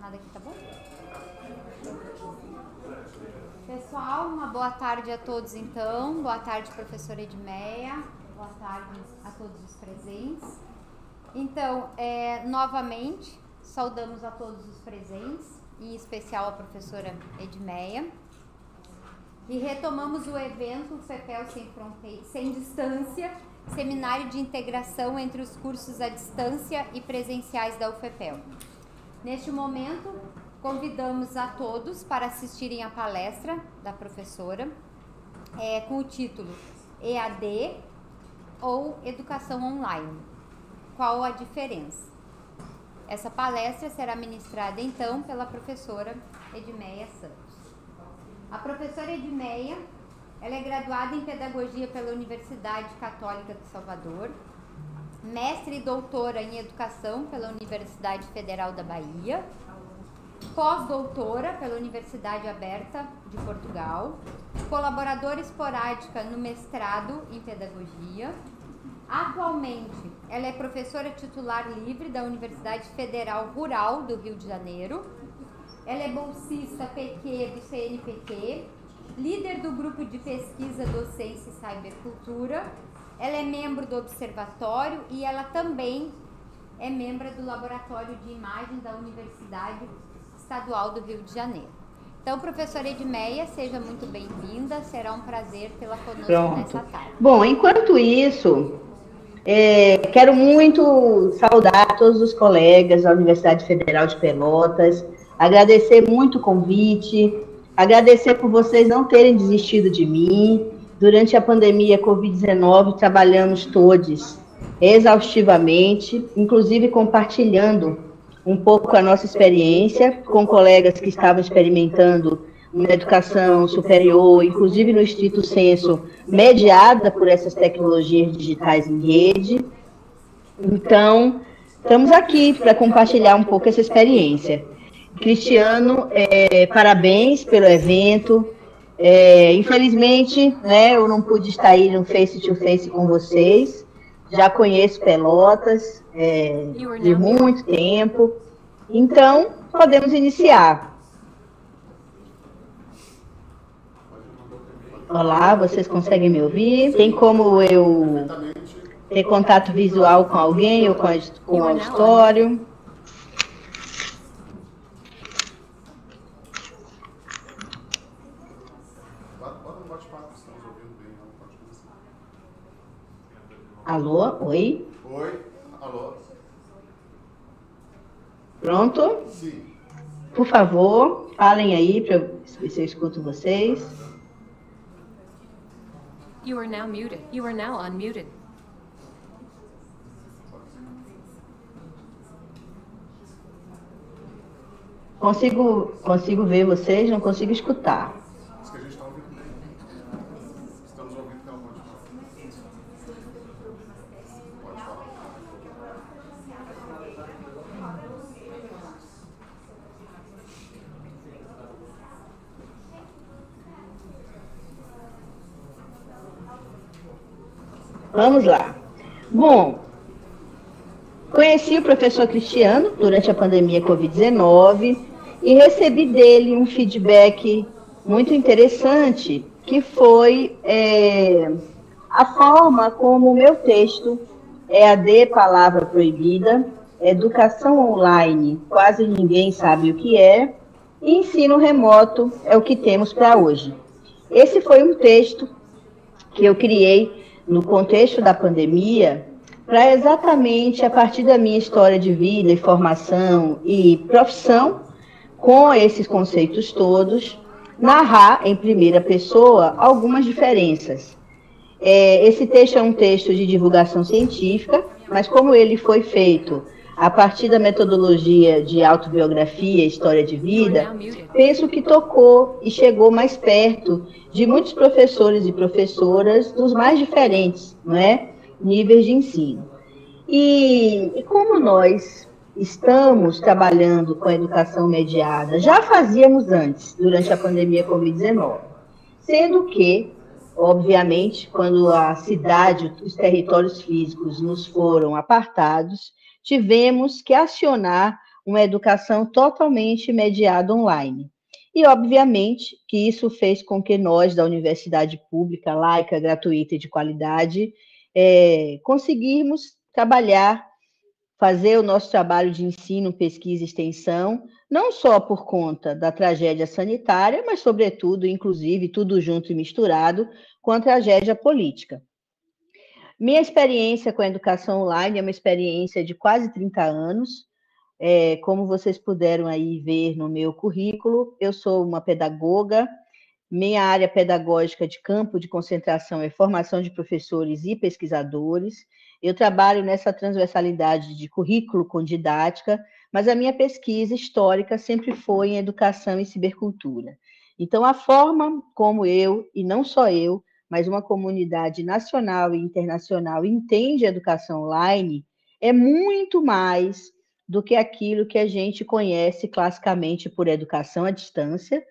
nada aqui, tá bom? Pessoal, uma boa tarde a todos então. Boa tarde, professora Edmeia. Boa tarde a todos os presentes. Então, novamente, saudamos a todos os presentes, em especial a professora Edmeia. E retomamos o evento FEPEL Sem Distância, Seminário de Integração entre os cursos à distância e presenciais da UFPEL. Neste momento, convidamos a todos para assistirem à palestra da professora, com o título EAD ou Educação Online. Qual a diferença? Essa palestra será ministrada, então, pela professora Edmeia Santos. A professora Edmeia, ela é graduada em Pedagogia pela Universidade Católica de Salvador, mestre e doutora em Educação pela Universidade Federal da Bahia, pós-doutora pela Universidade Aberta de Portugal, colaboradora esporádica no mestrado em Pedagogia. Atualmente, ela é professora titular livre da Universidade Federal Rural do Rio de Janeiro. Ela é bolsista PQ do CNPq, líder do grupo de pesquisa Docência e Cybercultura. Ela é membro do Observatório e ela também é membro do Laboratório de Imagem da Universidade Estadual do Rio de Janeiro. Então, professora Edmeia, seja muito bem-vinda. Será um prazer tê-la conosco nessa tarde. Bom, enquanto isso, quero muito saudar todos os colegas da Universidade Federal de Pelotas, agradecer muito o convite, agradecer por vocês não terem desistido de mim. Durante a pandemia Covid-19, trabalhamos todos exaustivamente, inclusive compartilhando um pouco a nossa experiência com colegas que estavam experimentando na educação superior, inclusive no estrito senso, mediada por essas tecnologias digitais em rede. Então, estamos aqui para compartilhar um pouco essa experiência. Cristiano, parabéns pelo evento. Infelizmente, eu não pude estar aí no face-to-face com vocês. Já conheço Pelotas de muito tempo. Então, podemos iniciar. Olá, vocês conseguem me ouvir? Tem como eu ter contato visual com alguém ou com o auditório? Alô? Oi? Oi? Alô? Pronto? Sim. Por favor, falem aí para ver se eu escuto vocês. You are now muted. You are now unmuted. Consigo ver vocês, não consigo escutar. Diz que a gente está ouvindo bem. Estamos ouvindo que ela pode falar. Pode falar. Vamos lá. Bom, conheci o professor Cristiano durante a pandemia Covid-19 e recebi dele um feedback muito interessante, que foi a forma como o meu texto, EAD, Palavra Proibida, Educação Online, quase ninguém sabe o que é, e ensino remoto é o que temos para hoje. Esse foi um texto que eu criei no contexto da pandemia, para exatamente, a partir da minha história de vida e formação e profissão, com esses conceitos todos, narrar em primeira pessoa algumas diferenças. Esse texto é um texto de divulgação científica, mas como ele foi feito a partir da metodologia de autobiografia e história de vida, penso que tocou e chegou mais perto de muitos professores e professoras dos mais diferentes, níveis de ensino. E como nós estamos trabalhando com a educação mediada, já fazíamos antes, durante a pandemia Covid-19, sendo que, obviamente, quando a cidade, os territórios físicos nos foram apartados, tivemos que acionar uma educação totalmente mediada online. E, obviamente, que isso fez com que nós, da universidade pública, laica, gratuita e de qualidade, conseguirmos trabalhar, fazer o nosso trabalho de ensino, pesquisa e extensão, não só por conta da tragédia sanitária, mas, sobretudo, inclusive, tudo junto e misturado, com a tragédia política. Minha experiência com a educação online é uma experiência de quase 30 anos. Como vocês puderam aí ver no meu currículo, eu sou uma pedagoga. Minha área pedagógica de campo de concentração é formação de professores e pesquisadores. Eu trabalho nessa transversalidade de currículo com didática, mas a minha pesquisa histórica sempre foi em educação e cibercultura. Então, a forma como eu, e não só eu, mas uma comunidade nacional e internacional entende a educação online é muito mais do que aquilo que a gente conhece classicamente por educação à distância.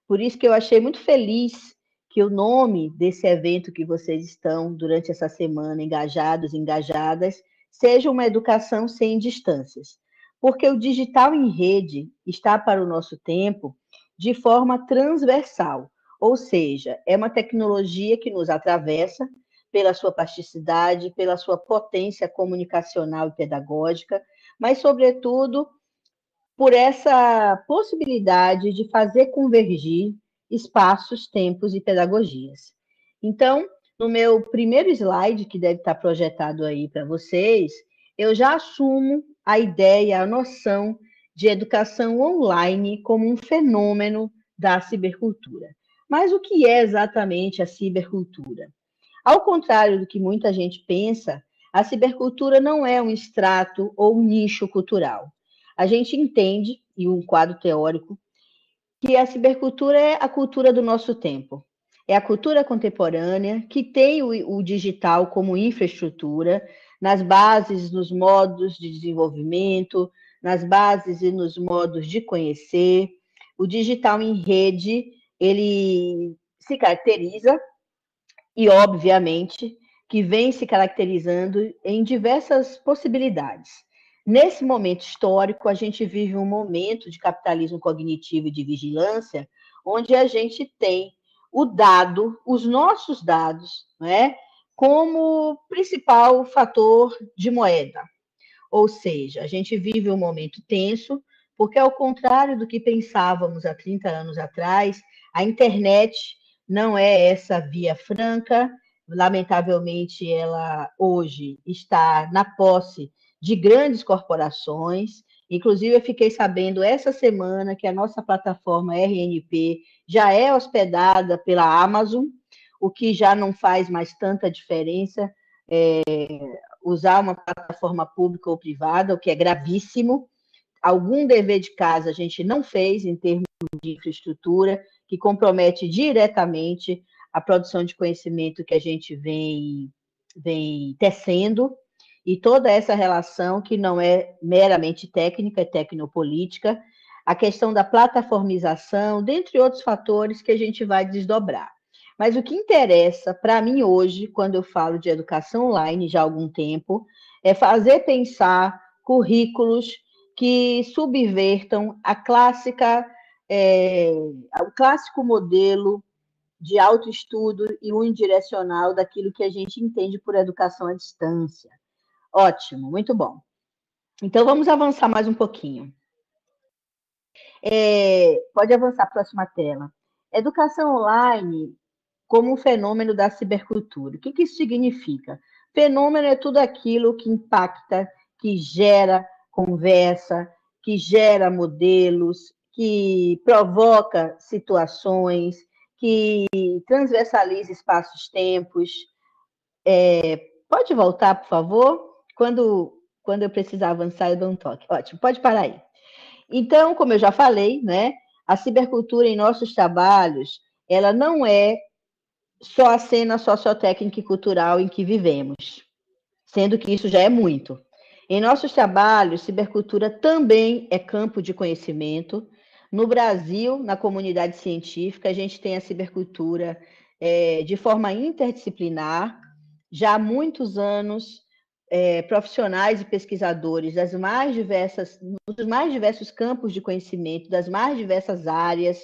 Por isso que eu achei muito feliz que o nome desse evento que vocês estão, durante essa semana, engajados, engajadas, seja uma educação sem distâncias. Porque o digital em rede está para o nosso tempo de forma transversal, ou seja, é uma tecnologia que nos atravessa pela sua plasticidade, pela sua potência comunicacional e pedagógica, mas, sobretudo, por essa possibilidade de fazer convergir espaços, tempos e pedagogias. Então, no meu primeiro slide, que deve estar projetado aí para vocês, eu já assumo a ideia, a noção de educação online como um fenômeno da cibercultura. Mas o que é exatamente a cibercultura? Ao contrário do que muita gente pensa, a cibercultura não é um extrato ou um nicho cultural. A gente entende, em um quadro teórico, que a cibercultura é a cultura do nosso tempo. É a cultura contemporânea que tem o digital como infraestrutura, nas bases, nos modos de desenvolvimento, nas bases e nos modos de conhecer. O digital em rede, ele se caracteriza e, obviamente, que vem se caracterizando em diversas possibilidades. Nesse momento histórico, a gente vive um momento de capitalismo cognitivo e de vigilância, onde a gente tem o dado, os nossos dados, né, como principal fator de moeda. Ou seja, a gente vive um momento tenso, porque, ao contrário do que pensávamos há 30 anos atrás, a internet não é essa via franca. Lamentavelmente, ela hoje está na posse de grandes corporações. Inclusive, eu fiquei sabendo essa semana que a nossa plataforma RNP já é hospedada pela Amazon, o que já não faz mais tanta diferença usar uma plataforma pública ou privada, o que é gravíssimo. Algum dever de casa a gente não fez em termos de infraestrutura, que compromete diretamente a produção de conhecimento que a gente vem tecendo, e toda essa relação que não é meramente técnica, é tecnopolítica, a questão da plataformização, dentre outros fatores que a gente vai desdobrar. Mas o que interessa para mim hoje, quando eu falo de educação online já há algum tempo, é fazer pensar currículos que subvertam o clássico modelo de autoestudo e unidirecional daquilo que a gente entende por educação à distância. Ótimo, muito bom. Então, vamos avançar mais um pouquinho. Pode avançar a próxima tela. Educação online como um fenômeno da cibercultura. O que isso significa? Fenômeno é tudo aquilo que impacta, que gera conversa, que gera modelos, que provoca situações, que transversaliza espaços-tempos. Pode voltar, por favor? Quando eu precisar avançar, eu dou um toque. Ótimo, pode parar aí. Então, como eu já falei, né, a cibercultura em nossos trabalhos, ela não é só a cena sociotécnica e cultural em que vivemos, sendo que isso já é muito. Em nossos trabalhos, cibercultura também é campo de conhecimento. No Brasil, na comunidade científica, a gente tem a cibercultura de forma interdisciplinar. Já há muitos anos, profissionais e pesquisadores dos mais diversos campos de conhecimento, das mais diversas áreas,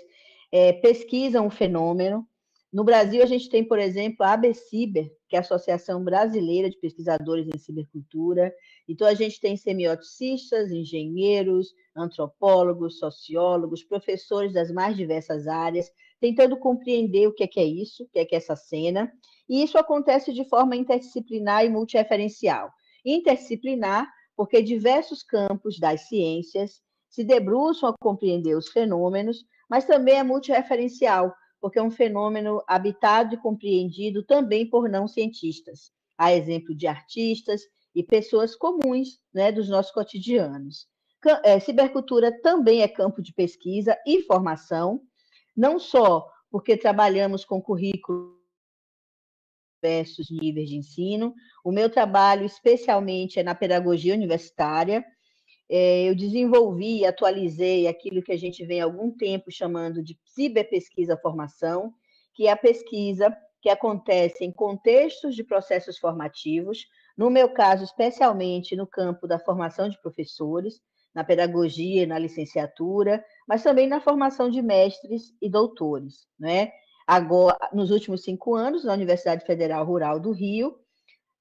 pesquisam o fenômeno. No Brasil, a gente tem, por exemplo, a ABCiber, que é a Associação Brasileira de Pesquisadores em Cibercultura. Então, a gente tem semioticistas, engenheiros, antropólogos, sociólogos, professores das mais diversas áreas, tentando compreender o que é isso, o que é essa cena. E isso acontece de forma interdisciplinar e multirreferencial. Interdisciplinar, porque diversos campos das ciências se debruçam a compreender os fenômenos, mas também é multirreferencial, porque é um fenômeno habitado e compreendido também por não cientistas. Há exemplo de artistas e pessoas comuns, né, dos nossos cotidianos. Cibercultura também é campo de pesquisa e formação, não só porque trabalhamos com currículo diversos níveis de ensino. O meu trabalho, especialmente, é na pedagogia universitária. Eu desenvolvi e atualizei aquilo que a gente vem há algum tempo chamando de ciberpesquisa-formação, que é a pesquisa que acontece em contextos de processos formativos, no meu caso, especialmente no campo da formação de professores, na pedagogia e na licenciatura, mas também na formação de mestres e doutores, né? Agora, nos últimos 5 anos, na Universidade Federal Rural do Rio,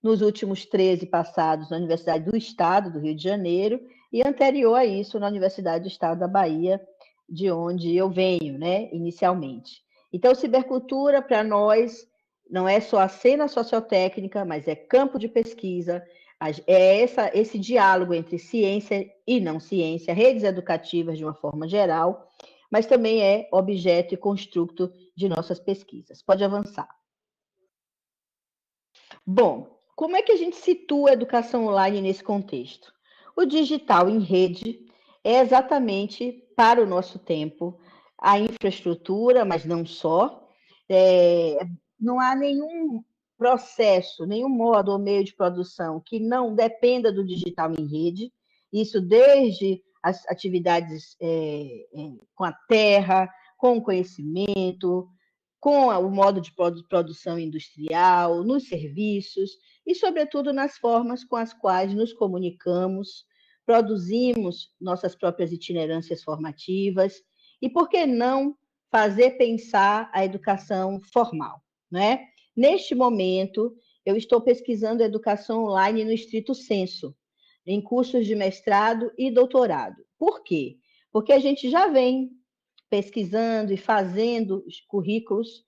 nos últimos 13 passados na Universidade do Estado do Rio de Janeiro, e anterior a isso na Universidade do Estado da Bahia, de onde eu venho, né, inicialmente. Então, cibercultura, para nós, não é só a cena sociotécnica, mas é campo de pesquisa, é esse diálogo entre ciência e não ciência, redes educativas de uma forma geral, mas também é objeto e construto de nossas pesquisas. Pode avançar. Bom, como é que a gente situa a educação online nesse contexto? O digital em rede é exatamente, para o nosso tempo, a infraestrutura, mas não só. Não há nenhum processo, nenhum modo ou meio de produção que não dependa do digital em rede. Isso desde as atividades com a terra, com o conhecimento, com o modo de produção industrial, nos serviços e, sobretudo, nas formas com as quais nos comunicamos, produzimos nossas próprias itinerâncias formativas e, por que não, fazer pensar a educação formal, né? Neste momento, eu estou pesquisando educação online no estrito sensu, em cursos de mestrado e doutorado. Por quê? Porque a gente já vem pesquisando e fazendo os currículos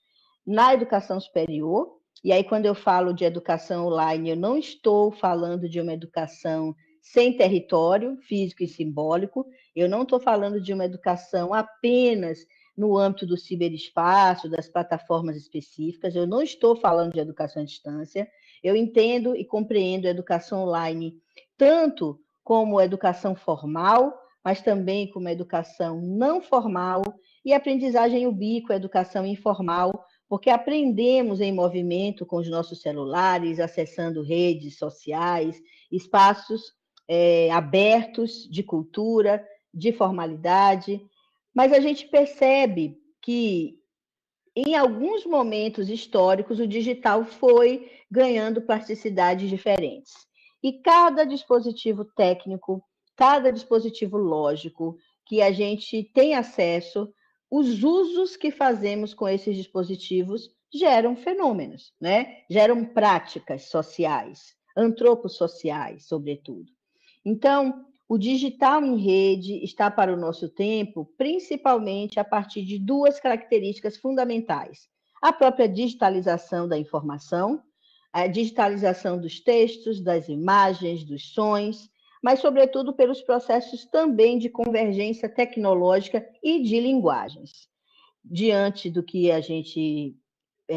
na educação superior, e aí quando eu falo de educação online, eu não estou falando de uma educação sem território físico e simbólico, eu não estou falando de uma educação apenas no âmbito do ciberespaço, das plataformas específicas, eu não estou falando de educação à distância, eu entendo e compreendo a educação online tanto como educação formal, mas também como educação não formal e aprendizagem ubíqua, educação informal, porque aprendemos em movimento com os nossos celulares, acessando redes sociais, espaços abertos de cultura, de formalidade, mas a gente percebe que em alguns momentos históricos o digital foi ganhando plasticidades diferentes. E cada dispositivo técnico, cada dispositivo lógico que a gente tem acesso, os usos que fazemos com esses dispositivos geram fenômenos, né? Geram práticas sociais, antropossociais, sobretudo. Então, o digital em rede está para o nosso tempo, principalmente a partir de 2 características fundamentais. A própria digitalização da informação, a digitalização dos textos, das imagens, dos sons, mas, sobretudo, pelos processos também de convergência tecnológica e de linguagens. Diante do que a gente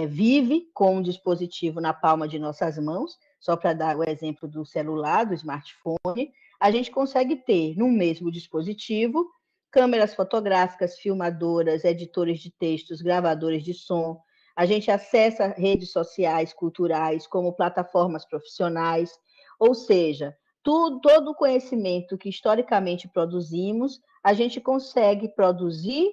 vive com um dispositivo na palma de nossas mãos, só para dar o exemplo do celular, do smartphone, a gente consegue ter, no mesmo dispositivo, câmeras fotográficas, filmadoras, editores de textos, gravadores de som. A gente acessa redes sociais, culturais, como plataformas profissionais, ou seja, todo o conhecimento que historicamente produzimos, a gente consegue produzir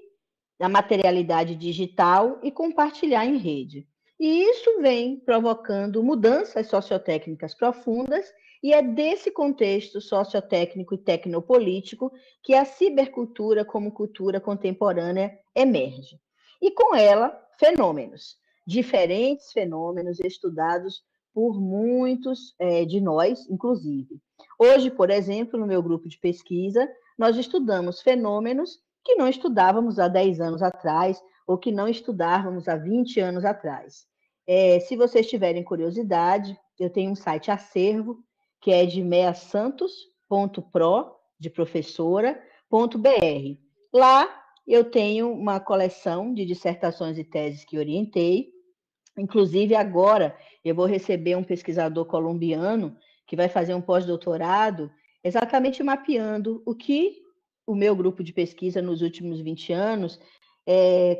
na materialidade digital e compartilhar em rede. E isso vem provocando mudanças sociotécnicas profundas E é desse contexto sociotécnico e tecnopolítico que a cibercultura como cultura contemporânea emerge. E com ela, fenômenos, diferentes fenômenos estudados por muitos de nós, inclusive. Hoje, por exemplo, no meu grupo de pesquisa, nós estudamos fenômenos que não estudávamos há 10 anos atrás, ou que não estudávamos há 20 anos atrás. Se vocês tiverem curiosidade, eu tenho um site Acervo, que é de measantos.pro, de professora.br. Lá eu tenho uma coleção de dissertações e teses que orientei. Inclusive, agora eu vou receber um pesquisador colombiano que vai fazer um pós-doutorado exatamente mapeando o que o meu grupo de pesquisa nos últimos 20 anos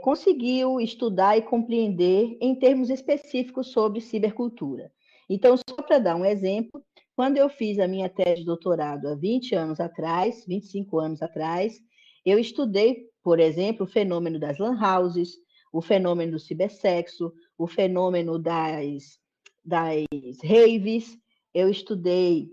conseguiu estudar e compreender em termos específicos sobre cibercultura. Então, só para dar um exemplo, quando eu fiz a minha tese de doutorado há 20 anos atrás, 25 anos atrás, eu estudei, por exemplo, o fenômeno das lan houses, o fenômeno do cibersexo, o fenômeno das raves, eu estudei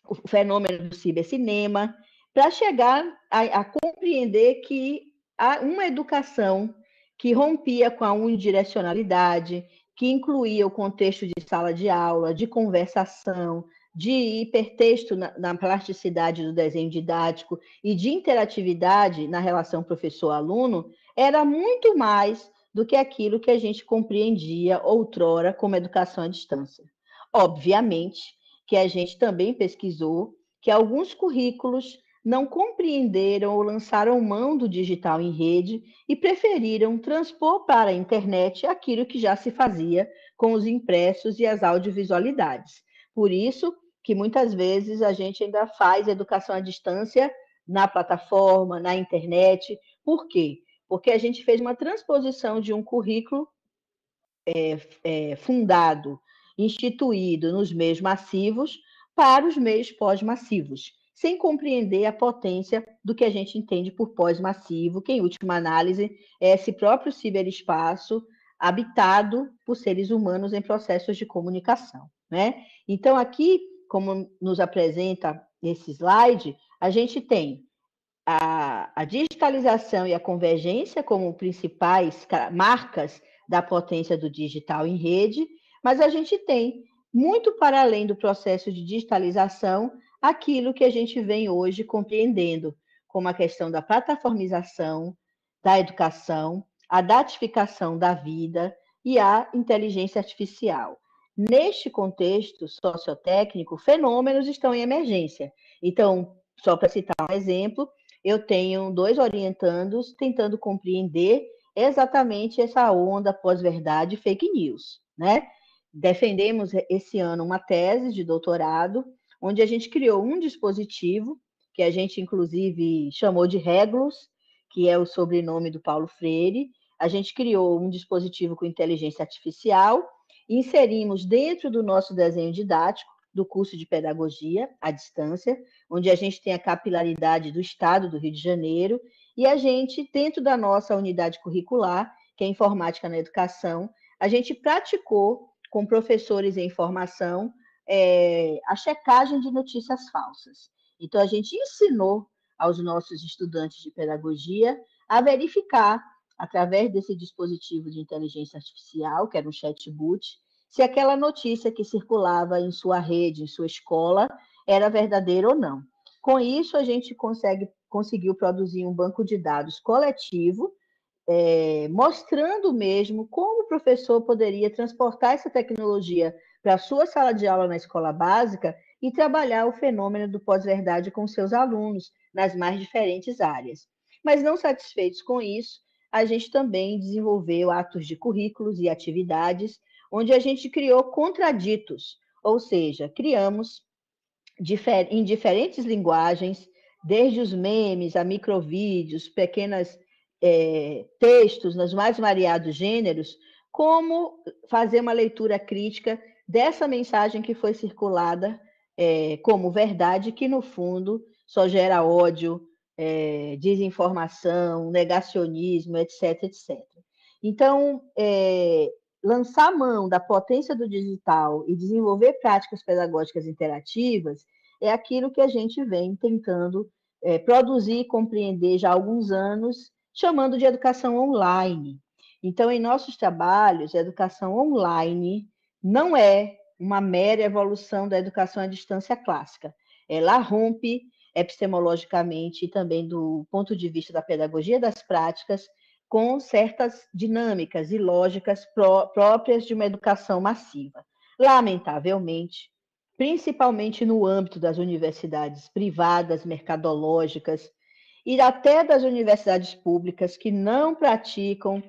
o fenômeno do cibercinema, para chegar a compreender que uma educação que rompia com a unidirecionalidade, que incluía o contexto de sala de aula, de conversação, de hipertexto na plasticidade do desenho didático e de interatividade na relação professor-aluno, era muito mais do que aquilo que a gente compreendia outrora como educação à distância. Obviamente que a gente também pesquisou que alguns currículos não compreenderam ou lançaram mão do digital em rede e preferiram transpor para a internet aquilo que já se fazia com os impressos e as audiovisualidades. Por isso que muitas vezes a gente ainda faz educação à distância na plataforma, na internet. Por quê? Porque a gente fez uma transposição de um currículo fundado, instituído nos meios massivos para os meios pós-massivos, sem compreender a potência do que a gente entende por pós-massivo, que, em última análise, é esse próprio ciberespaço habitado por seres humanos em processos de comunicação, né? Então, aqui, como nos apresenta esse slide, a gente tem a digitalização e a convergência como principais marcas da potência do digital em rede, mas a gente tem, muito para além do processo de digitalização, aquilo que a gente vem hoje compreendendo, como a questão da plataformização, da educação, a datificação da vida e a inteligência artificial. Neste contexto sociotécnico, fenômenos estão em emergência. Então, só para citar um exemplo, eu tenho 2 orientandos tentando compreender exatamente essa onda pós-verdade fake news, né? Defendemos esse ano uma tese de doutorado, onde a gente criou um dispositivo, que a gente inclusive chamou de Regulus, que é o sobrenome do Paulo Freire. A gente criou um dispositivo com inteligência artificial, inserimos dentro do nosso desenho didático, do curso de pedagogia à distância, onde a gente tem a capilaridade do estado do Rio de Janeiro, e a gente, dentro da nossa unidade curricular, que é Informática na Educação, a gente praticou com professores em formação a checagem de notícias falsas. Então, a gente ensinou aos nossos estudantes de pedagogia a verificar, através desse dispositivo de inteligência artificial, que era um chatbot, se aquela notícia que circulava em sua rede, em sua escola, era verdadeira ou não. Com isso, a gente conseguiu produzir um banco de dados coletivo, mostrando mesmo como o professor poderia transportar essa tecnologia para a sua sala de aula na escola básica e trabalhar o fenômeno do pós-verdade com seus alunos nas mais diferentes áreas. Mas não satisfeitos com isso, a gente também desenvolveu atos de currículos e atividades onde a gente criou contraditos, ou seja, criamos em diferentes linguagens, desde os memes a microvídeos, pequenos textos nos mais variados gêneros, como fazer uma leitura crítica dessa mensagem que foi circulada como verdade, que no fundo só gera ódio, desinformação, negacionismo, etc, etc. Então, lançar mão da potência do digital e desenvolver práticas pedagógicas interativas é aquilo que a gente vem tentando produzir e compreender já há alguns anos, chamando de educação online. Então, em nossos trabalhos, a educação online não é uma mera evolução da educação à distância clássica. Ela rompe epistemologicamente e também do ponto de vista da pedagogia das práticas com certas dinâmicas e lógicas próprias de uma educação massiva. Lamentavelmente, principalmente no âmbito das universidades privadas, mercadológicas, e até das universidades públicas que não praticam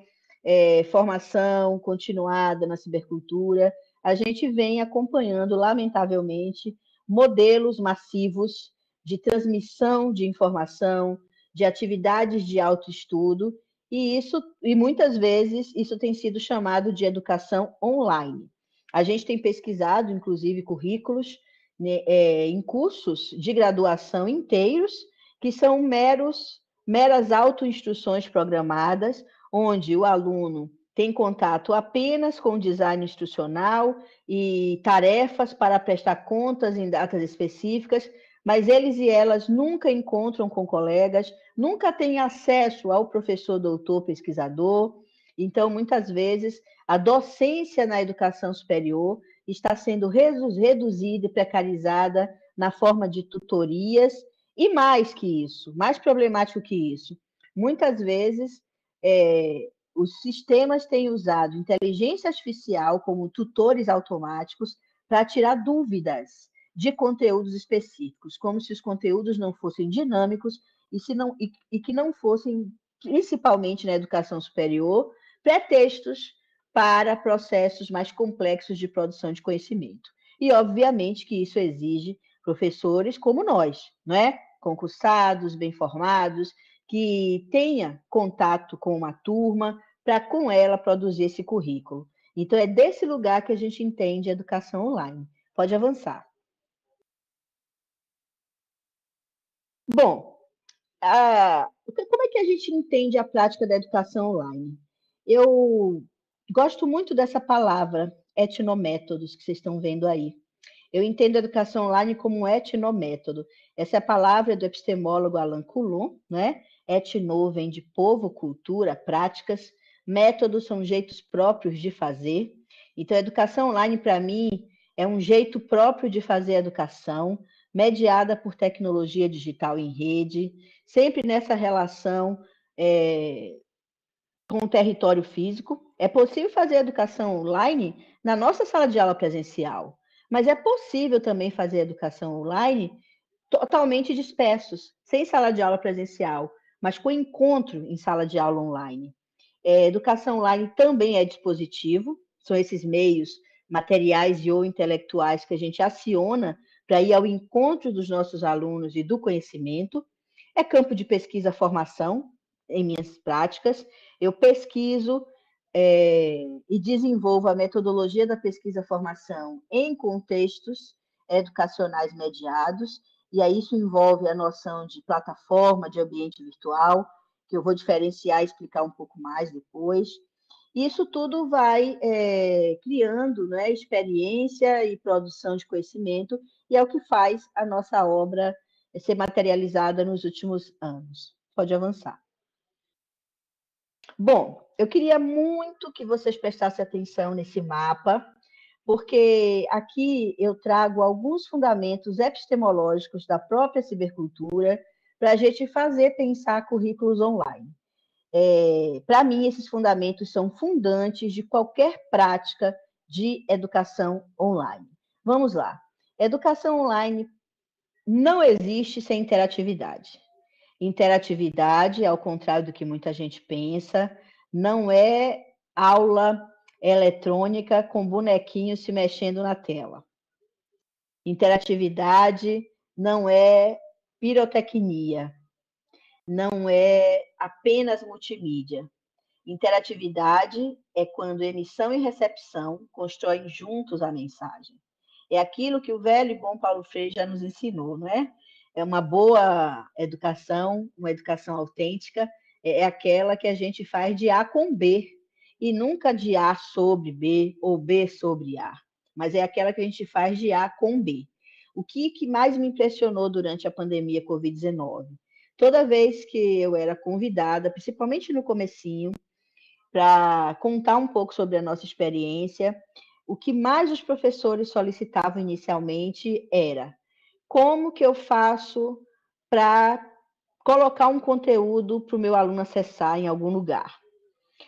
formação continuada na cibercultura, a gente vem acompanhando, lamentavelmente, modelos massivos de transmissão de informação, de atividades de autoestudo, e muitas vezes isso tem sido chamado de educação online. A gente tem pesquisado, inclusive, currículos em cursos de graduação inteiros, que são meras autoinstruções programadas, onde o aluno tem contato apenas com o design instrucional e tarefas para prestar contas em datas específicas, mas eles e elas nunca encontram com colegas, nunca têm acesso ao professor doutor pesquisador. Então, muitas vezes, a docência na educação superior está sendo reduzida e precarizada na forma de tutorias, e mais que isso, mais problemático que isso, muitas vezes os sistemas têm usado inteligência artificial como tutores automáticos para tirar dúvidas de conteúdos específicos, como se os conteúdos não fossem dinâmicos e que não fossem, principalmente na educação superior, pretextos para processos mais complexos de produção de conhecimento. E, obviamente, que isso exige professores como nós, não é? Concursados, bem formados, que tenha contato com uma turma para, com ela, produzir esse currículo. Então, é desse lugar que a gente entende a educação online. Pode avançar. Bom, como é que a gente entende a prática da educação online? Eu gosto muito dessa palavra, etnométodos, que vocês estão vendo aí. Eu entendo a educação online como um etnométodo. Essa é a palavra do epistemólogo Alain Coulon, né? Etno vem de povo, cultura, práticas. Métodos são jeitos próprios de fazer. Então, a educação online, para mim, é um jeito próprio de fazer educação, mediada por tecnologia digital em rede, sempre nessa relação com o território físico. É possível fazer educação online na nossa sala de aula presencial, mas é possível também fazer educação online totalmente dispersos, sem sala de aula presencial, mas com encontro em sala de aula online. Educação online também é dispositivo, são esses meios materiais e ou intelectuais que a gente aciona para ir ao encontro dos nossos alunos e do conhecimento. É campo de pesquisa formação, em minhas práticas. Eu pesquiso e desenvolvo a metodologia da pesquisa-formação em contextos educacionais mediados, e aí isso envolve a noção de plataforma, de ambiente virtual, que eu vou diferenciar e explicar um pouco mais depois. Isso tudo vai criando, né, experiência e produção de conhecimento, e é o que faz a nossa obra ser materializada nos últimos anos. Pode avançar. Bom, eu queria muito que vocês prestassem atenção nesse mapa, porque aqui eu trago alguns fundamentos epistemológicos da própria cibercultura para a gente fazer pensar currículos online. Para mim, esses fundamentos são fundantes de qualquer prática de educação online. Vamos lá. Educação online não existe sem interatividade. Interatividade, ao contrário do que muita gente pensa, não é aula eletrônica com bonequinhos se mexendo na tela. Interatividade não é pirotecnia, não é apenas multimídia. Interatividade é quando emissão e recepção constroem juntos a mensagem. É aquilo que o velho e bom Paulo Freire já nos ensinou, não é? É uma boa educação, uma educação autêntica, é aquela que a gente faz de A com B. e nunca de A sobre B ou B sobre A, mas é aquela que a gente faz de A com B. O que mais me impressionou durante a pandemia Covid-19? Toda vez que eu era convidada, principalmente no comecinho, para contar um pouco sobre a nossa experiência, o que mais os professores solicitavam inicialmente era como que eu faço para colocar um conteúdo para o meu aluno acessar em algum lugar.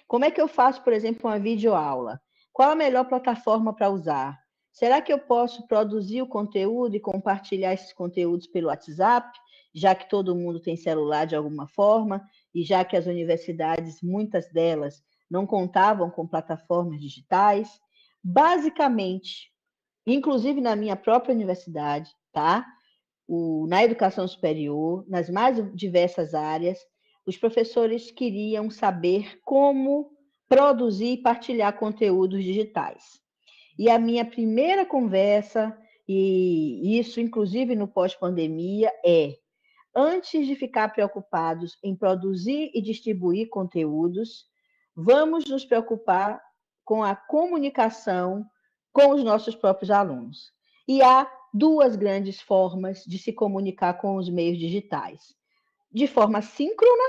Como é que eu faço, por exemplo, uma videoaula? Qual a melhor plataforma para usar? Será que eu posso produzir o conteúdo e compartilhar esses conteúdos pelo WhatsApp, já que todo mundo tem celular de alguma forma, e já que as universidades, muitas delas, não contavam com plataformas digitais? Basicamente, inclusive na minha própria universidade, tá? Na educação superior, nas mais diversas áreas, os professores queriam saber como produzir e partilhar conteúdos digitais. E a minha primeira conversa, e isso inclusive no pós-pandemia, antes de ficar preocupados em produzir e distribuir conteúdos, vamos nos preocupar com a comunicação com os nossos próprios alunos. E há duas grandes formas de se comunicar com os meios digitais. De forma síncrona,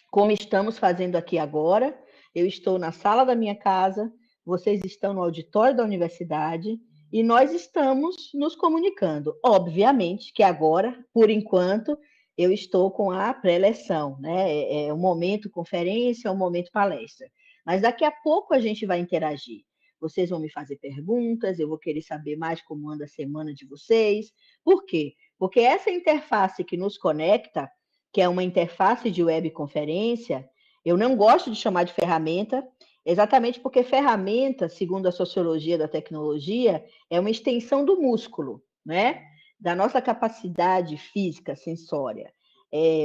como estamos fazendo aqui agora, eu estou na sala da minha casa, vocês estão no auditório da universidade e nós estamos nos comunicando. Obviamente que agora, por enquanto, eu estou com a pré-leção, né? É um momento conferência, é um momento palestra. Mas daqui a pouco a gente vai interagir. Vocês vão me fazer perguntas, eu vou querer saber mais como anda a semana de vocês. Por quê? Porque essa interface que nos conecta, que é uma interface de webconferência, eu não gosto de chamar de ferramenta, exatamente porque ferramenta, segundo a sociologia da tecnologia, é uma extensão do músculo, né? Da nossa capacidade física, sensória.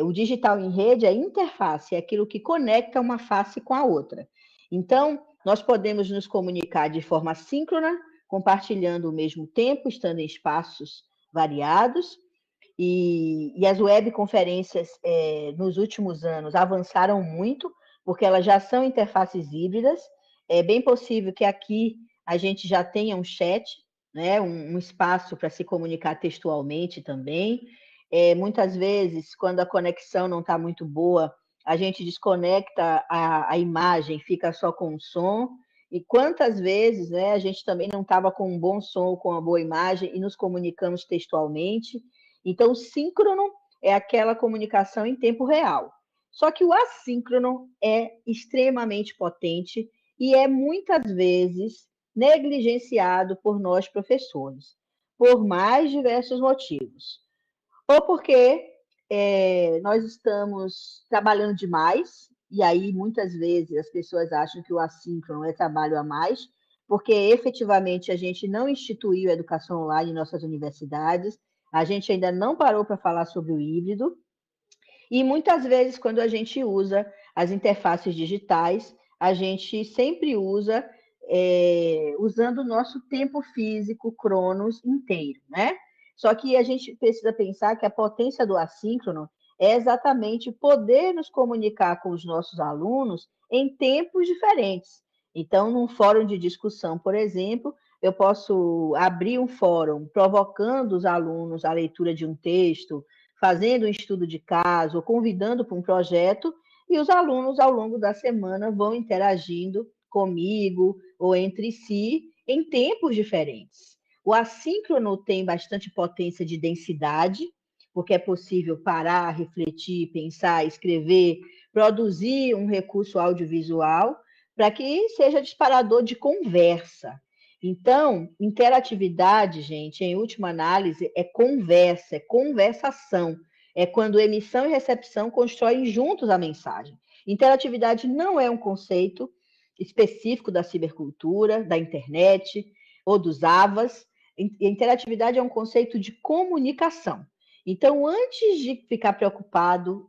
O digital em rede é interface, é aquilo que conecta uma face com a outra. Então, nós podemos nos comunicar de forma síncrona, compartilhando o mesmo tempo, estando em espaços variados, e as webconferências nos últimos anos avançaram muito, porque elas já são interfaces híbridas. É bem possível que aqui a gente já tenha um chat, né, um espaço para se comunicar textualmente também. Muitas vezes, quando a conexão não está muito boa, a gente desconecta a imagem, fica só com o som. E quantas vezes, né, a gente também não estava com um bom som, com uma boa imagem, e nos comunicamos textualmente. Então, o síncrono é aquela comunicação em tempo real. Só que o assíncrono é extremamente potente e é muitas vezes negligenciado por nós professores, por mais diversos motivos. Ou porque nós estamos trabalhando demais, e aí muitas vezes as pessoas acham que o assíncrono é trabalho a mais, porque efetivamente a gente não instituiu a educação online em nossas universidades, a gente ainda não parou para falar sobre o híbrido, e muitas vezes, quando a gente usa as interfaces digitais, a gente sempre usa usando o nosso tempo físico, cronos, inteiro, né? Só que a gente precisa pensar que a potência do assíncrono é exatamente poder nos comunicar com os nossos alunos em tempos diferentes. Então, num fórum de discussão, por exemplo, eu posso abrir um fórum provocando os alunos à leitura de um texto, fazendo um estudo de caso, ou convidando para um projeto, e os alunos, ao longo da semana, vão interagindo comigo ou entre si em tempos diferentes. O assíncrono tem bastante potência de densidade, porque é possível parar, refletir, pensar, escrever, produzir um recurso audiovisual para que seja disparador de conversa. Então, interatividade, gente, em última análise, é conversa, é conversação. É quando emissão e recepção constroem juntos a mensagem. Interatividade não é um conceito específico da cibercultura, da internet ou dos AVAs. Interatividade é um conceito de comunicação. Então, antes de ficar preocupado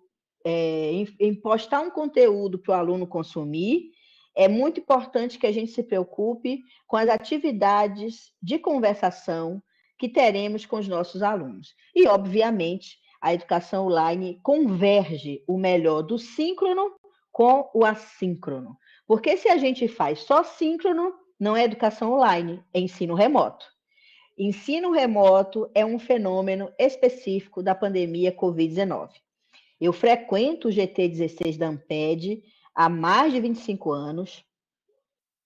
em postar um conteúdo para o aluno consumir, é muito importante que a gente se preocupe com as atividades de conversação que teremos com os nossos alunos. E, obviamente, a educação online converge o melhor do síncrono com o assíncrono, Porque se a gente faz só síncrono, não é educação online, é ensino remoto. Ensino remoto é um fenômeno específico da pandemia Covid-19. Eu frequento o GT16 da Amped há mais de 25 anos,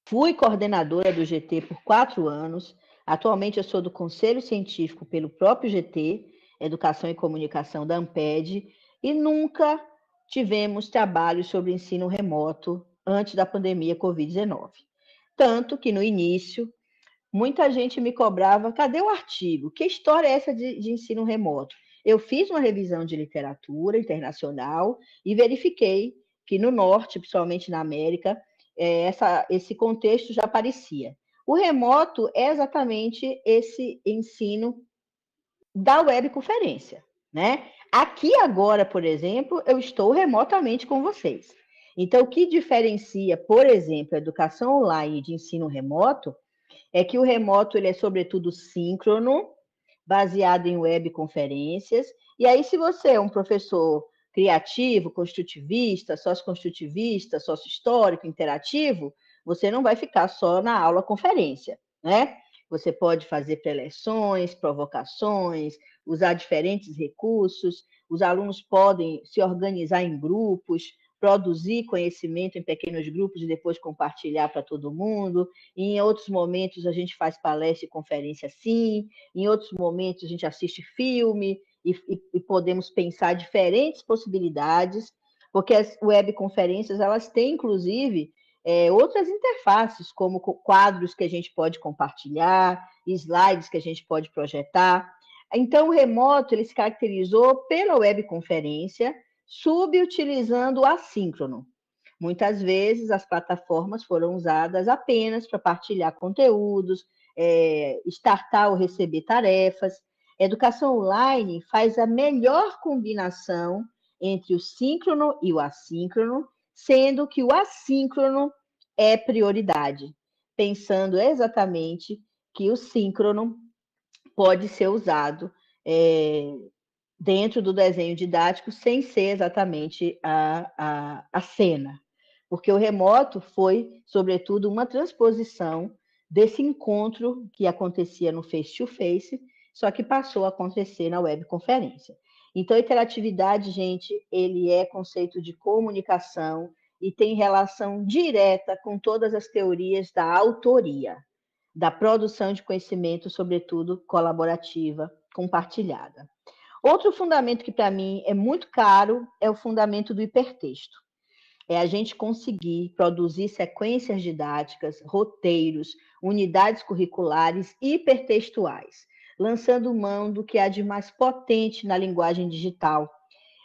fui coordenadora do GT por 4 anos, atualmente eu sou do Conselho Científico pelo próprio GT, Educação e Comunicação da Amped, e nunca tivemos trabalhos sobre ensino remoto antes da pandemia Covid-19. Tanto que no início, muita gente me cobrava, cadê o artigo? Que história é essa de ensino remoto? Eu fiz uma revisão de literatura internacional e verifiquei que no norte, principalmente na América, esse contexto já aparecia. O remoto é exatamente esse ensino da webconferência, né? Aqui agora, por exemplo, eu estou remotamente com vocês. Então, o que diferencia, por exemplo, a educação online de ensino remoto é que o remoto ele é sobretudo síncrono, baseado em webconferências. E aí, se você é um professor criativo, construtivista, sócio-construtivista, sócio-histórico, interativo, você não vai ficar só na aula conferência, né? Você pode fazer preleções, provocações, usar diferentes recursos, os alunos podem se organizar em grupos, produzir conhecimento em pequenos grupos e depois compartilhar para todo mundo. E em outros momentos a gente faz palestra e conferência sim, em outros momentos a gente assiste filme e podemos pensar diferentes possibilidades, porque as webconferências elas têm, inclusive, outras interfaces, como quadros que a gente pode compartilhar, slides que a gente pode projetar. Então, o remoto ele se caracterizou pela webconferência, subutilizando o assíncrono. Muitas vezes as plataformas foram usadas apenas para partilhar conteúdos, startar ou receber tarefas. A educação online faz a melhor combinação entre o síncrono e o assíncrono, sendo que o assíncrono é prioridade, pensando exatamente que o síncrono pode ser usado dentro do desenho didático sem ser exatamente a cena. Porque o remoto foi, sobretudo, uma transposição desse encontro que acontecia no face-to-face, só que passou a acontecer na webconferência. Então, interatividade, gente, ele é conceito de comunicação e tem relação direta com todas as teorias da autoria, da produção de conhecimento, sobretudo colaborativa, compartilhada. Outro fundamento que, para mim, é muito caro é o fundamento do hipertexto. É a gente conseguir produzir sequências didáticas, roteiros, unidades curriculares hipertextuais, lançando mão do que há de mais potente na linguagem digital.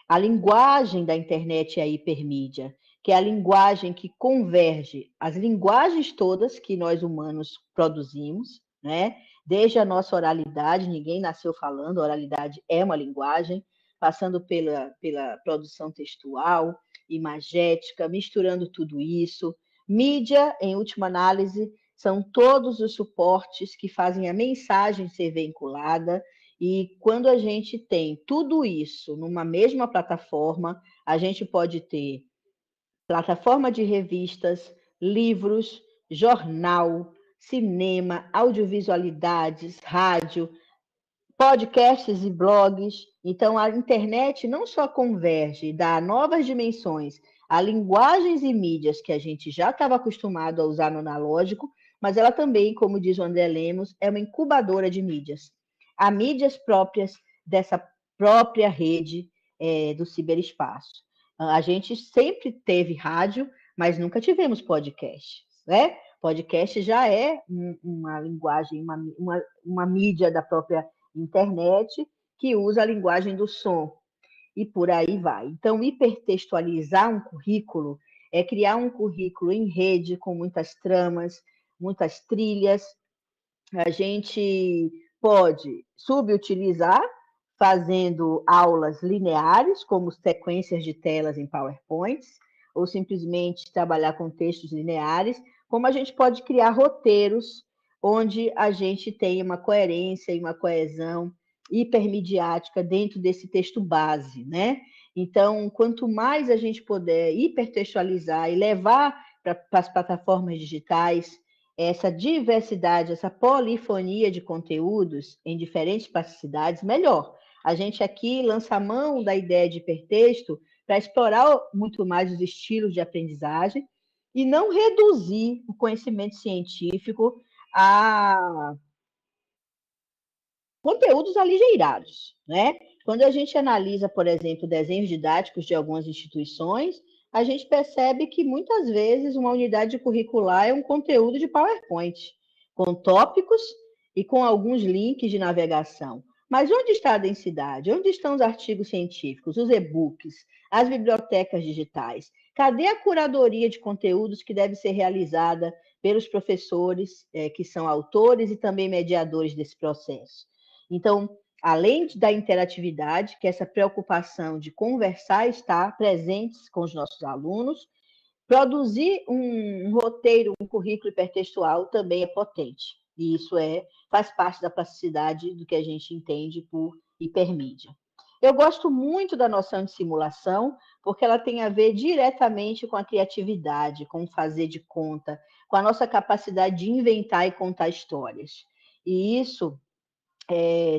A linguagem da internet é a hipermídia, que é a linguagem que converge as linguagens todas que nós humanos produzimos, né? Desde a nossa oralidade, ninguém nasceu falando, a oralidade é uma linguagem, passando pela produção textual, imagética, misturando tudo isso. Mídia, em última análise, são todos os suportes que fazem a mensagem ser vinculada, e quando a gente tem tudo isso numa mesma plataforma, a gente pode ter plataforma de revistas, livros, jornal, cinema, audiovisualidades, rádio, podcasts e blogs. Então, a internet não só converge e dá novas dimensões a linguagens e mídias que a gente já estava acostumado a usar no analógico, mas ela também, como diz o André Lemos, é uma incubadora de mídias. Há mídias próprias dessa própria rede do ciberespaço. A gente sempre teve rádio, mas nunca tivemos podcast, né? Podcast já é uma linguagem, uma mídia da própria internet que usa a linguagem do som e por aí vai. Então, hipertextualizar um currículo é criar um currículo em rede com muitas tramas, muitas trilhas. A gente pode subutilizar fazendo aulas lineares, como sequências de telas em PowerPoints, ou simplesmente trabalhar com textos lineares, como a gente pode criar roteiros onde a gente tem uma coerência e uma coesão hipermediática dentro desse texto base, né? Então, quanto mais a gente puder hipertextualizar e levar para as plataformas digitais, essa diversidade, essa polifonia de conteúdos em diferentes plasticidades, melhor. A gente aqui lança a mão da ideia de hipertexto para explorar muito mais os estilos de aprendizagem e não reduzir o conhecimento científico a conteúdos aligeirados, né? Quando a gente analisa, por exemplo, desenhos didáticos de algumas instituições, a gente percebe que muitas vezes uma unidade curricular é um conteúdo de PowerPoint, com tópicos e com alguns links de navegação. Mas onde está a densidade? Onde estão os artigos científicos, os e-books, as bibliotecas digitais? Cadê a curadoria de conteúdos que deve ser realizada pelos professores, que são autores e também mediadores desse processo? Então, além da interatividade, que essa preocupação de conversar está presente com os nossos alunos, produzir um roteiro, um currículo hipertextual também é potente. E isso faz parte da plasticidade do que a gente entende por hipermídia. Eu gosto muito da noção de simulação, porque ela tem a ver diretamente com a criatividade, com o fazer de conta, com a nossa capacidade de inventar e contar histórias. E isso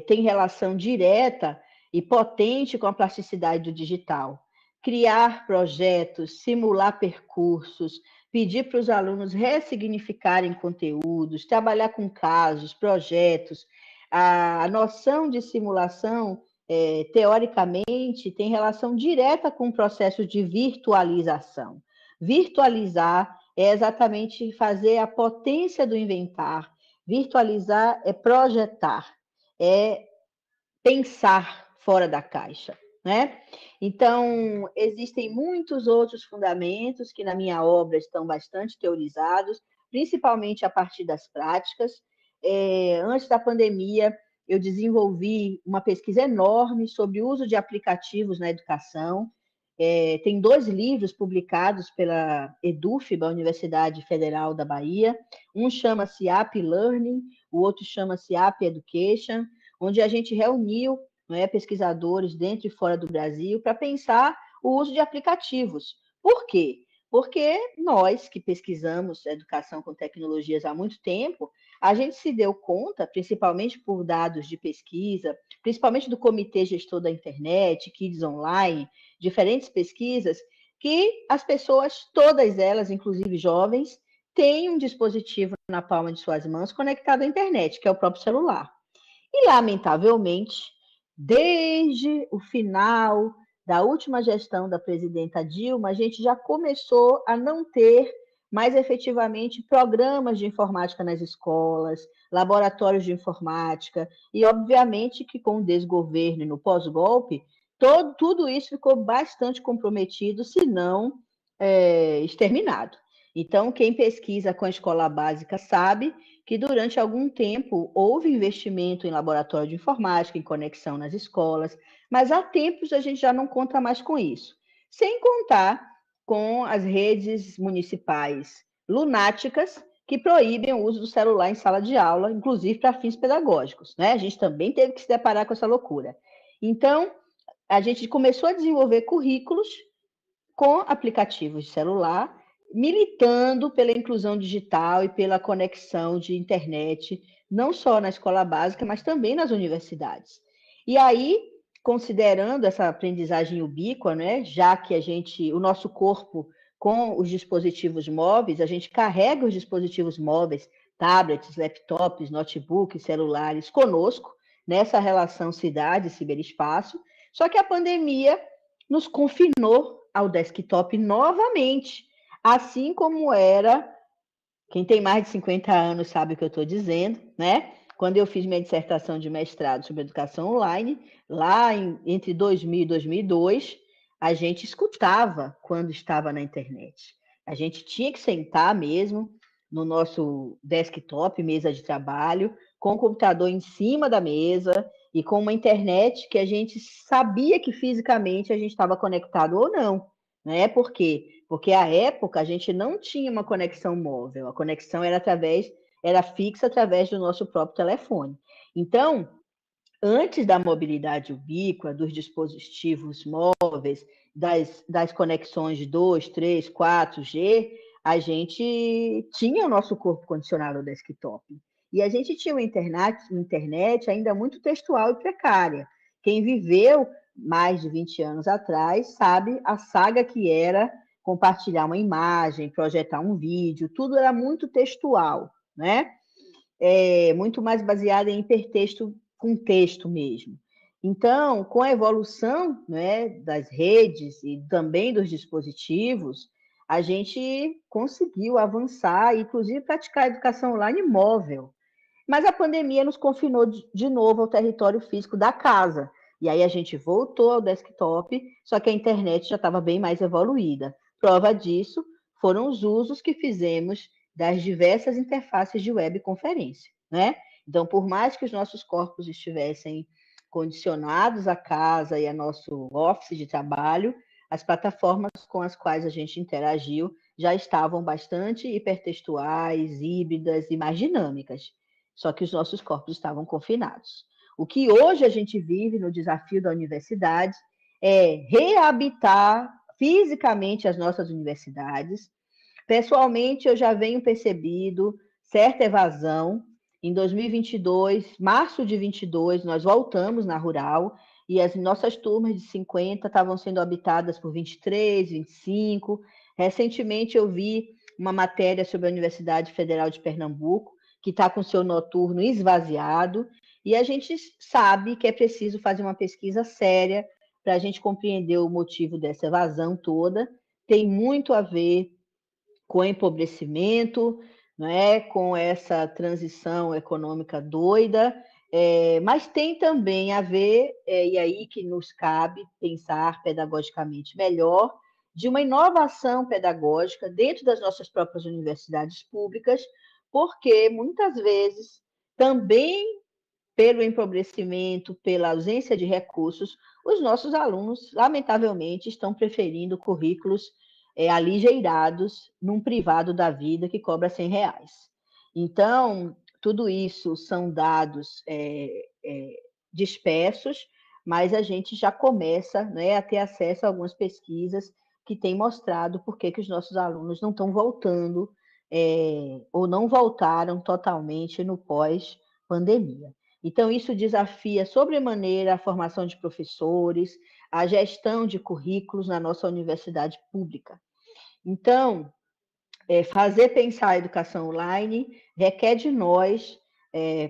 tem relação direta e potente com a plasticidade do digital. Criar projetos, simular percursos, pedir para os alunos ressignificarem conteúdos, trabalhar com casos, projetos. A noção de simulação, teoricamente, tem relação direta com o processo de virtualização. Virtualizar é exatamente fazer a potência do inventar. Virtualizar é projetar, é pensar fora da caixa, né? Então, existem muitos outros fundamentos que na minha obra estão bastante teorizados, principalmente a partir das práticas. Antes da pandemia, eu desenvolvi uma pesquisa enorme sobre o uso de aplicativos na educação. Tem 2 livros publicados pela EDUF, a Universidade Federal da Bahia. Um chama-se App Learning, o outro chama-se App Education, onde a gente reuniu pesquisadores dentro e fora do Brasil para pensar o uso de aplicativos. Por quê? Porque nós que pesquisamos educação com tecnologias há muito tempo, a gente se deu conta, principalmente por dados de pesquisa, principalmente do Comitê Gestor da Internet, Kids Online, diferentes pesquisas, que as pessoas, todas elas, inclusive jovens, têm um dispositivo na palma de suas mãos conectado à internet, que é o próprio celular. E, lamentavelmente, desde o final da última gestão da presidenta Dilma, a gente já começou a não ter mais efetivamente programas de informática nas escolas, laboratórios de informática, e obviamente que com o desgoverno e no pós-golpe, tudo isso ficou bastante comprometido, se não exterminado. Então, quem pesquisa com a escola básica sabe que durante algum tempo houve investimento em laboratório de informática, em conexão nas escolas, mas há tempos a gente já não conta mais com isso. Sem contar com as redes municipais lunáticas que proíbem o uso do celular em sala de aula, inclusive para fins pedagógicos, né? A gente também teve que se deparar com essa loucura. Então, a gente começou a desenvolver currículos com aplicativos de celular, militando pela inclusão digital e pela conexão de internet, não só na escola básica, mas também nas universidades. E aí, considerando essa aprendizagem ubíqua, né, já que o nosso corpo, com os dispositivos móveis, a gente carrega os dispositivos móveis, tablets, laptops, notebooks, celulares, conosco, nessa relação cidade-ciberespaço, só que a pandemia nos confinou ao desktop novamente, assim como era, quem tem mais de 50 anos sabe o que eu estou dizendo, né? Quando eu fiz minha dissertação de mestrado sobre educação online, lá entre 2000 e 2002, a gente escutava quando estava na internet. A gente tinha que sentar mesmo no nosso desktop, mesa de trabalho, com o computador em cima da mesa e com uma internet que a gente sabia que fisicamente a gente estava conectado ou não. Né? Por quê? Porque à época a gente não tinha uma conexão móvel, a conexão era fixa através do nosso próprio telefone. Então, antes da mobilidade ubíqua, dos dispositivos móveis, das conexões de 2, 3, 4G, a gente tinha o nosso corpo condicionado ao desktop. E a gente tinha uma internet ainda muito textual e precária. Quem viveu mais de 20 anos atrás sabe a saga que era compartilhar uma imagem, projetar um vídeo, tudo era muito textual, né? Muito mais baseado em hipertexto com texto mesmo. Então, com a evolução, né, das redes e também dos dispositivos, a gente conseguiu avançar, inclusive praticar a educação online móvel. Mas a pandemia nos confinou de novo ao território físico da casa. E aí a gente voltou ao desktop, só que a internet já estava bem mais evoluída. Prova disso foram os usos que fizemos das diversas interfaces de webconferência, né? Então, por mais que os nossos corpos estivessem condicionados à casa e a nosso office de trabalho, as plataformas com as quais a gente interagiu já estavam bastante hipertextuais, híbridas e mais dinâmicas. Só que os nossos corpos estavam confinados. O que hoje a gente vive no desafio da universidade é reabitar fisicamente as nossas universidades. Pessoalmente, eu já venho percebido certa evasão. Em 2022, março de 22, nós voltamos na Rural e as nossas turmas de 50 estavam sendo habitadas por 23, 25. Recentemente, eu vi uma matéria sobre a Universidade Federal de Pernambuco, que está com seu noturno esvaziado, e a gente sabe que é preciso fazer uma pesquisa séria para a gente compreender o motivo dessa evasão toda. Tem muito a ver com o empobrecimento, né, com essa transição econômica doida, mas tem também a ver, e aí que nos cabe pensar pedagogicamente melhor, de uma inovação pedagógica dentro das nossas próprias universidades públicas, porque muitas vezes também pelo empobrecimento, pela ausência de recursos, os nossos alunos, lamentavelmente, estão preferindo currículos aligeirados num privado da vida que cobra R$ 100. Então, tudo isso são dados dispersos, mas a gente já começa, né, a ter acesso a algumas pesquisas que têm mostrado por que os nossos alunos não estão voltando ou não voltaram totalmente no pós-pandemia. Então, isso desafia sobremaneira a formação de professores, a gestão de currículos na nossa universidade pública. Então, fazer pensar a educação online requer de nós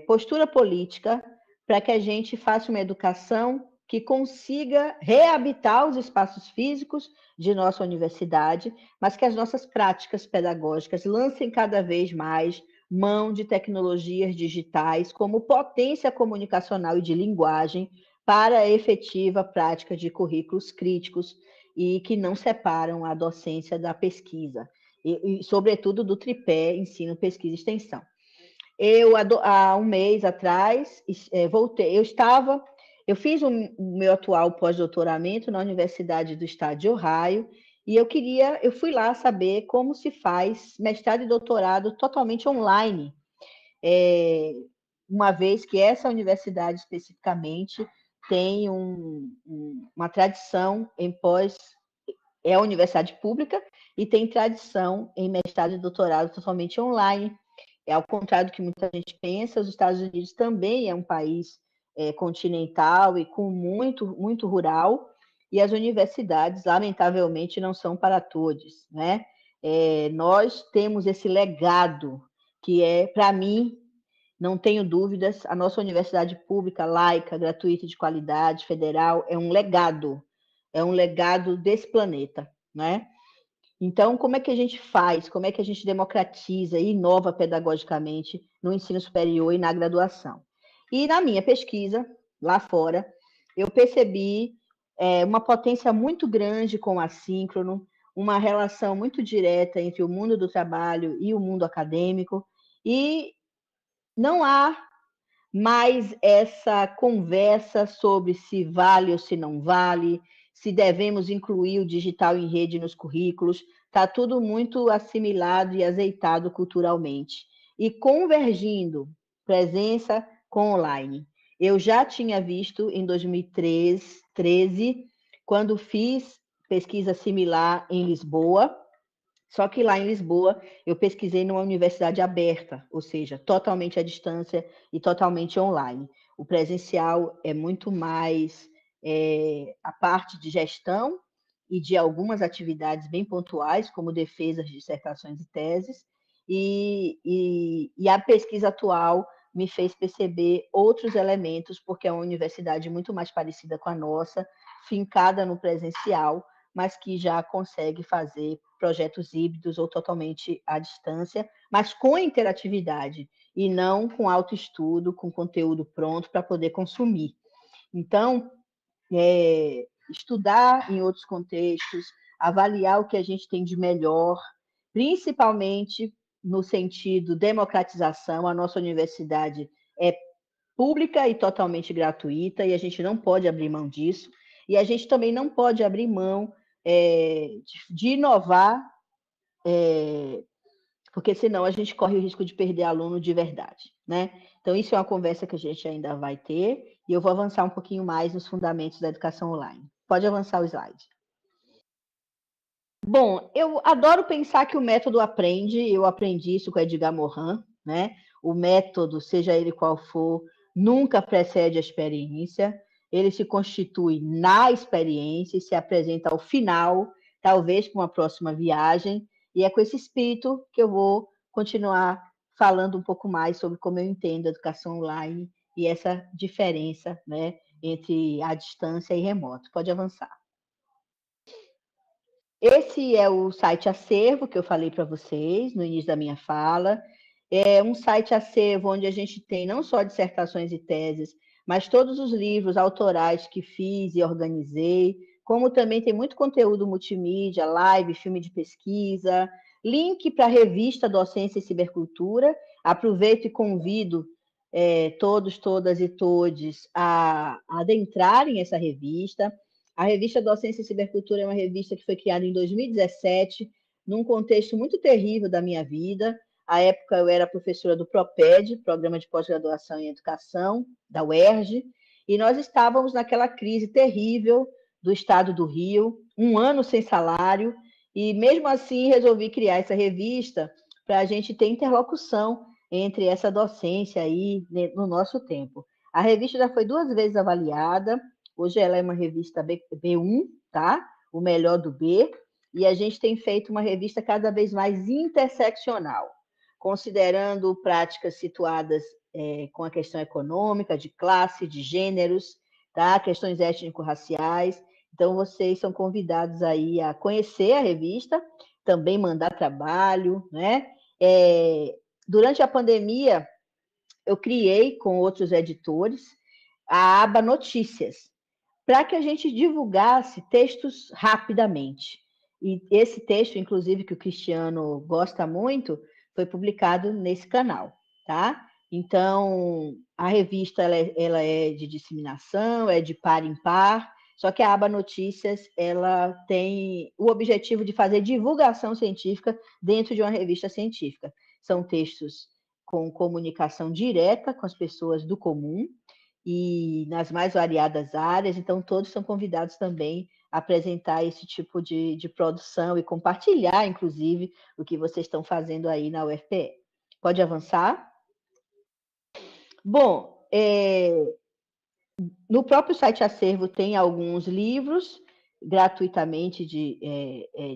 postura política para que a gente faça uma educação que consiga reabitar os espaços físicos de nossa universidade, mas que as nossas práticas pedagógicas lancem cada vez mais mão de tecnologias digitais como potência comunicacional e de linguagem para a efetiva prática de currículos críticos e que não separam a docência da pesquisa, e sobretudo, do tripé ensino, pesquisa e extensão. Há um mês atrás, voltei, eu fiz o meu atual pós-doutoramento na Universidade do Estado de Ohio, e eu fui lá saber como se faz mestrado e doutorado totalmente online, uma vez que essa universidade especificamente tem uma tradição em é a universidade pública e tem tradição em mestrado e doutorado totalmente online. Ao contrário do que muita gente pensa, os Estados Unidos também é um país continental e com muito rural, e as universidades, lamentavelmente, não são para todos, né? Nós temos esse legado que para mim, não tenho dúvidas, a nossa universidade pública, laica, gratuita, de qualidade, federal, é um legado desse planeta, né? Então, como é que a gente faz? Como é que a gente democratiza e inova pedagogicamente no ensino superior e na graduação? E na minha pesquisa, lá fora, eu percebi uma potência muito grande com o assíncrono, uma relação muito direta entre o mundo do trabalho e o mundo acadêmico, e não há mais essa conversa sobre se vale ou se não vale, se devemos incluir o digital em rede nos currículos, está tudo muito assimilado e azeitado culturalmente. E convergindo presença com online. Eu já tinha visto em 2013, quando fiz pesquisa similar em Lisboa, Só que lá em Lisboa, eu pesquisei numa universidade aberta, ou seja, totalmente à distância e totalmente online. O presencial é muito mais a parte de gestão e de algumas atividades bem pontuais, como defesas, dissertações e teses, e a pesquisa atual me fez perceber outros elementos, porque é uma universidade muito mais parecida com a nossa, fincada no presencial, mas que já consegue fazer projetos híbridos ou totalmente à distância, mas com interatividade, e não com autoestudo, com conteúdo pronto para poder consumir. Então, estudar em outros contextos, avaliar o que a gente tem de melhor, principalmente no sentido democratização. A nossa universidade é pública e totalmente gratuita, e a gente não pode abrir mão disso. E a gente também não pode abrir mão de inovar, porque senão a gente corre o risco de perder aluno de verdade, né? Então, isso é uma conversa que a gente ainda vai ter, e eu vou avançar um pouquinho mais nos fundamentos da educação online. Pode avançar o slide. Bom, eu adoro pensar que o método aprende, eu aprendi isso com Edgar Morin, né? O método, seja ele qual for, nunca precede a experiência, ele se constitui na experiência e se apresenta ao final, talvez para uma próxima viagem, e é com esse espírito que eu vou continuar falando um pouco mais sobre como eu entendo a educação online e essa diferença, né, entre a distância e remoto. Pode avançar. Esse é o site Acervo, que eu falei para vocês no início da minha fala. É um site Acervo onde a gente tem não só dissertações e teses, mas todos os livros autorais que fiz e organizei, como também tem muito conteúdo multimídia, live, filme de pesquisa, link para a revista Docência e Cibercultura. Aproveito e convido todos, todas e todes a adentrarem essa revista. A revista Docência e Cibercultura é uma revista que foi criada em 2017, num contexto muito terrível da minha vida. À época, eu era professora do PROPED, Programa de Pós-Graduação em Educação, da UERJ, e nós estávamos naquela crise terrível do estado do Rio, um ano sem salário, e mesmo assim resolvi criar essa revista para a gente ter interlocução entre essa docência aí no nosso tempo. A revista já foi 2 vezes avaliada. Hoje ela é uma revista B1, tá? O melhor do B, e a gente tem feito uma revista cada vez mais interseccional, considerando práticas situadas com a questão econômica, de classe, de gêneros, tá? Questões étnico-raciais. Então, vocês são convidados aí a conhecer a revista, também mandar trabalho, né? Durante a pandemia, eu criei com outros editores a aba Notícias, para que a gente divulgasse textos rapidamente. E esse texto, inclusive, que o Cristiano gosta muito, foi publicado nesse canal, tá? Então, a revista ela é de disseminação, é de par em par, só que a aba Notícias ela tem o objetivo de fazer divulgação científica dentro de uma revista científica. São textos com comunicação direta com as pessoas do comum, e nas mais variadas áreas, então todos são convidados também a apresentar esse tipo de produção e compartilhar, inclusive, o que vocês estão fazendo aí na UFPE. Pode avançar? Bom, no próprio site Acervo tem alguns livros gratuitamente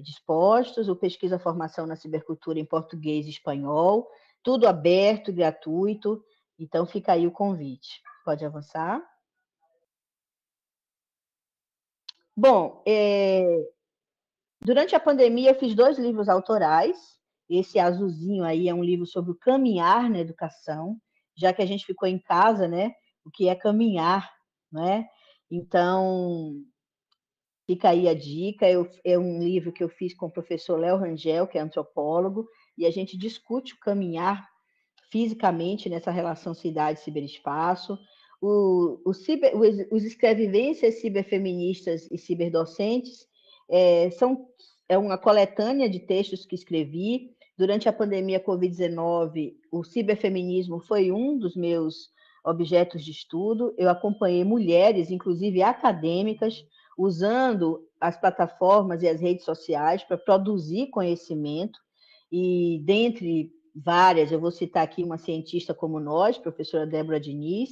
dispostos, o Pesquisa Formação na Cibercultura em Português e Espanhol, tudo aberto, gratuito, então fica aí o convite. Pode avançar. Bom, durante a pandemia eu fiz 2 livros autorais. Esse azulzinho aí é um livro sobre o caminhar na educação, já que a gente ficou em casa, né? O que é caminhar, né? Então, fica aí a dica. É um livro que eu fiz com o professor Léo Rangel, que é antropólogo, e a gente discute o caminhar fisicamente nessa relação cidade-ciberespaço. Os escrevivências ciberfeministas e ciberdocentes é uma coletânea de textos que escrevi. Durante a pandemia Covid-19, o ciberfeminismo foi um dos meus objetos de estudo. Eu acompanhei mulheres, inclusive acadêmicas, usando as plataformas e as redes sociais para produzir conhecimento, e dentre várias, eu vou citar aqui uma cientista como nós, professora Débora Diniz,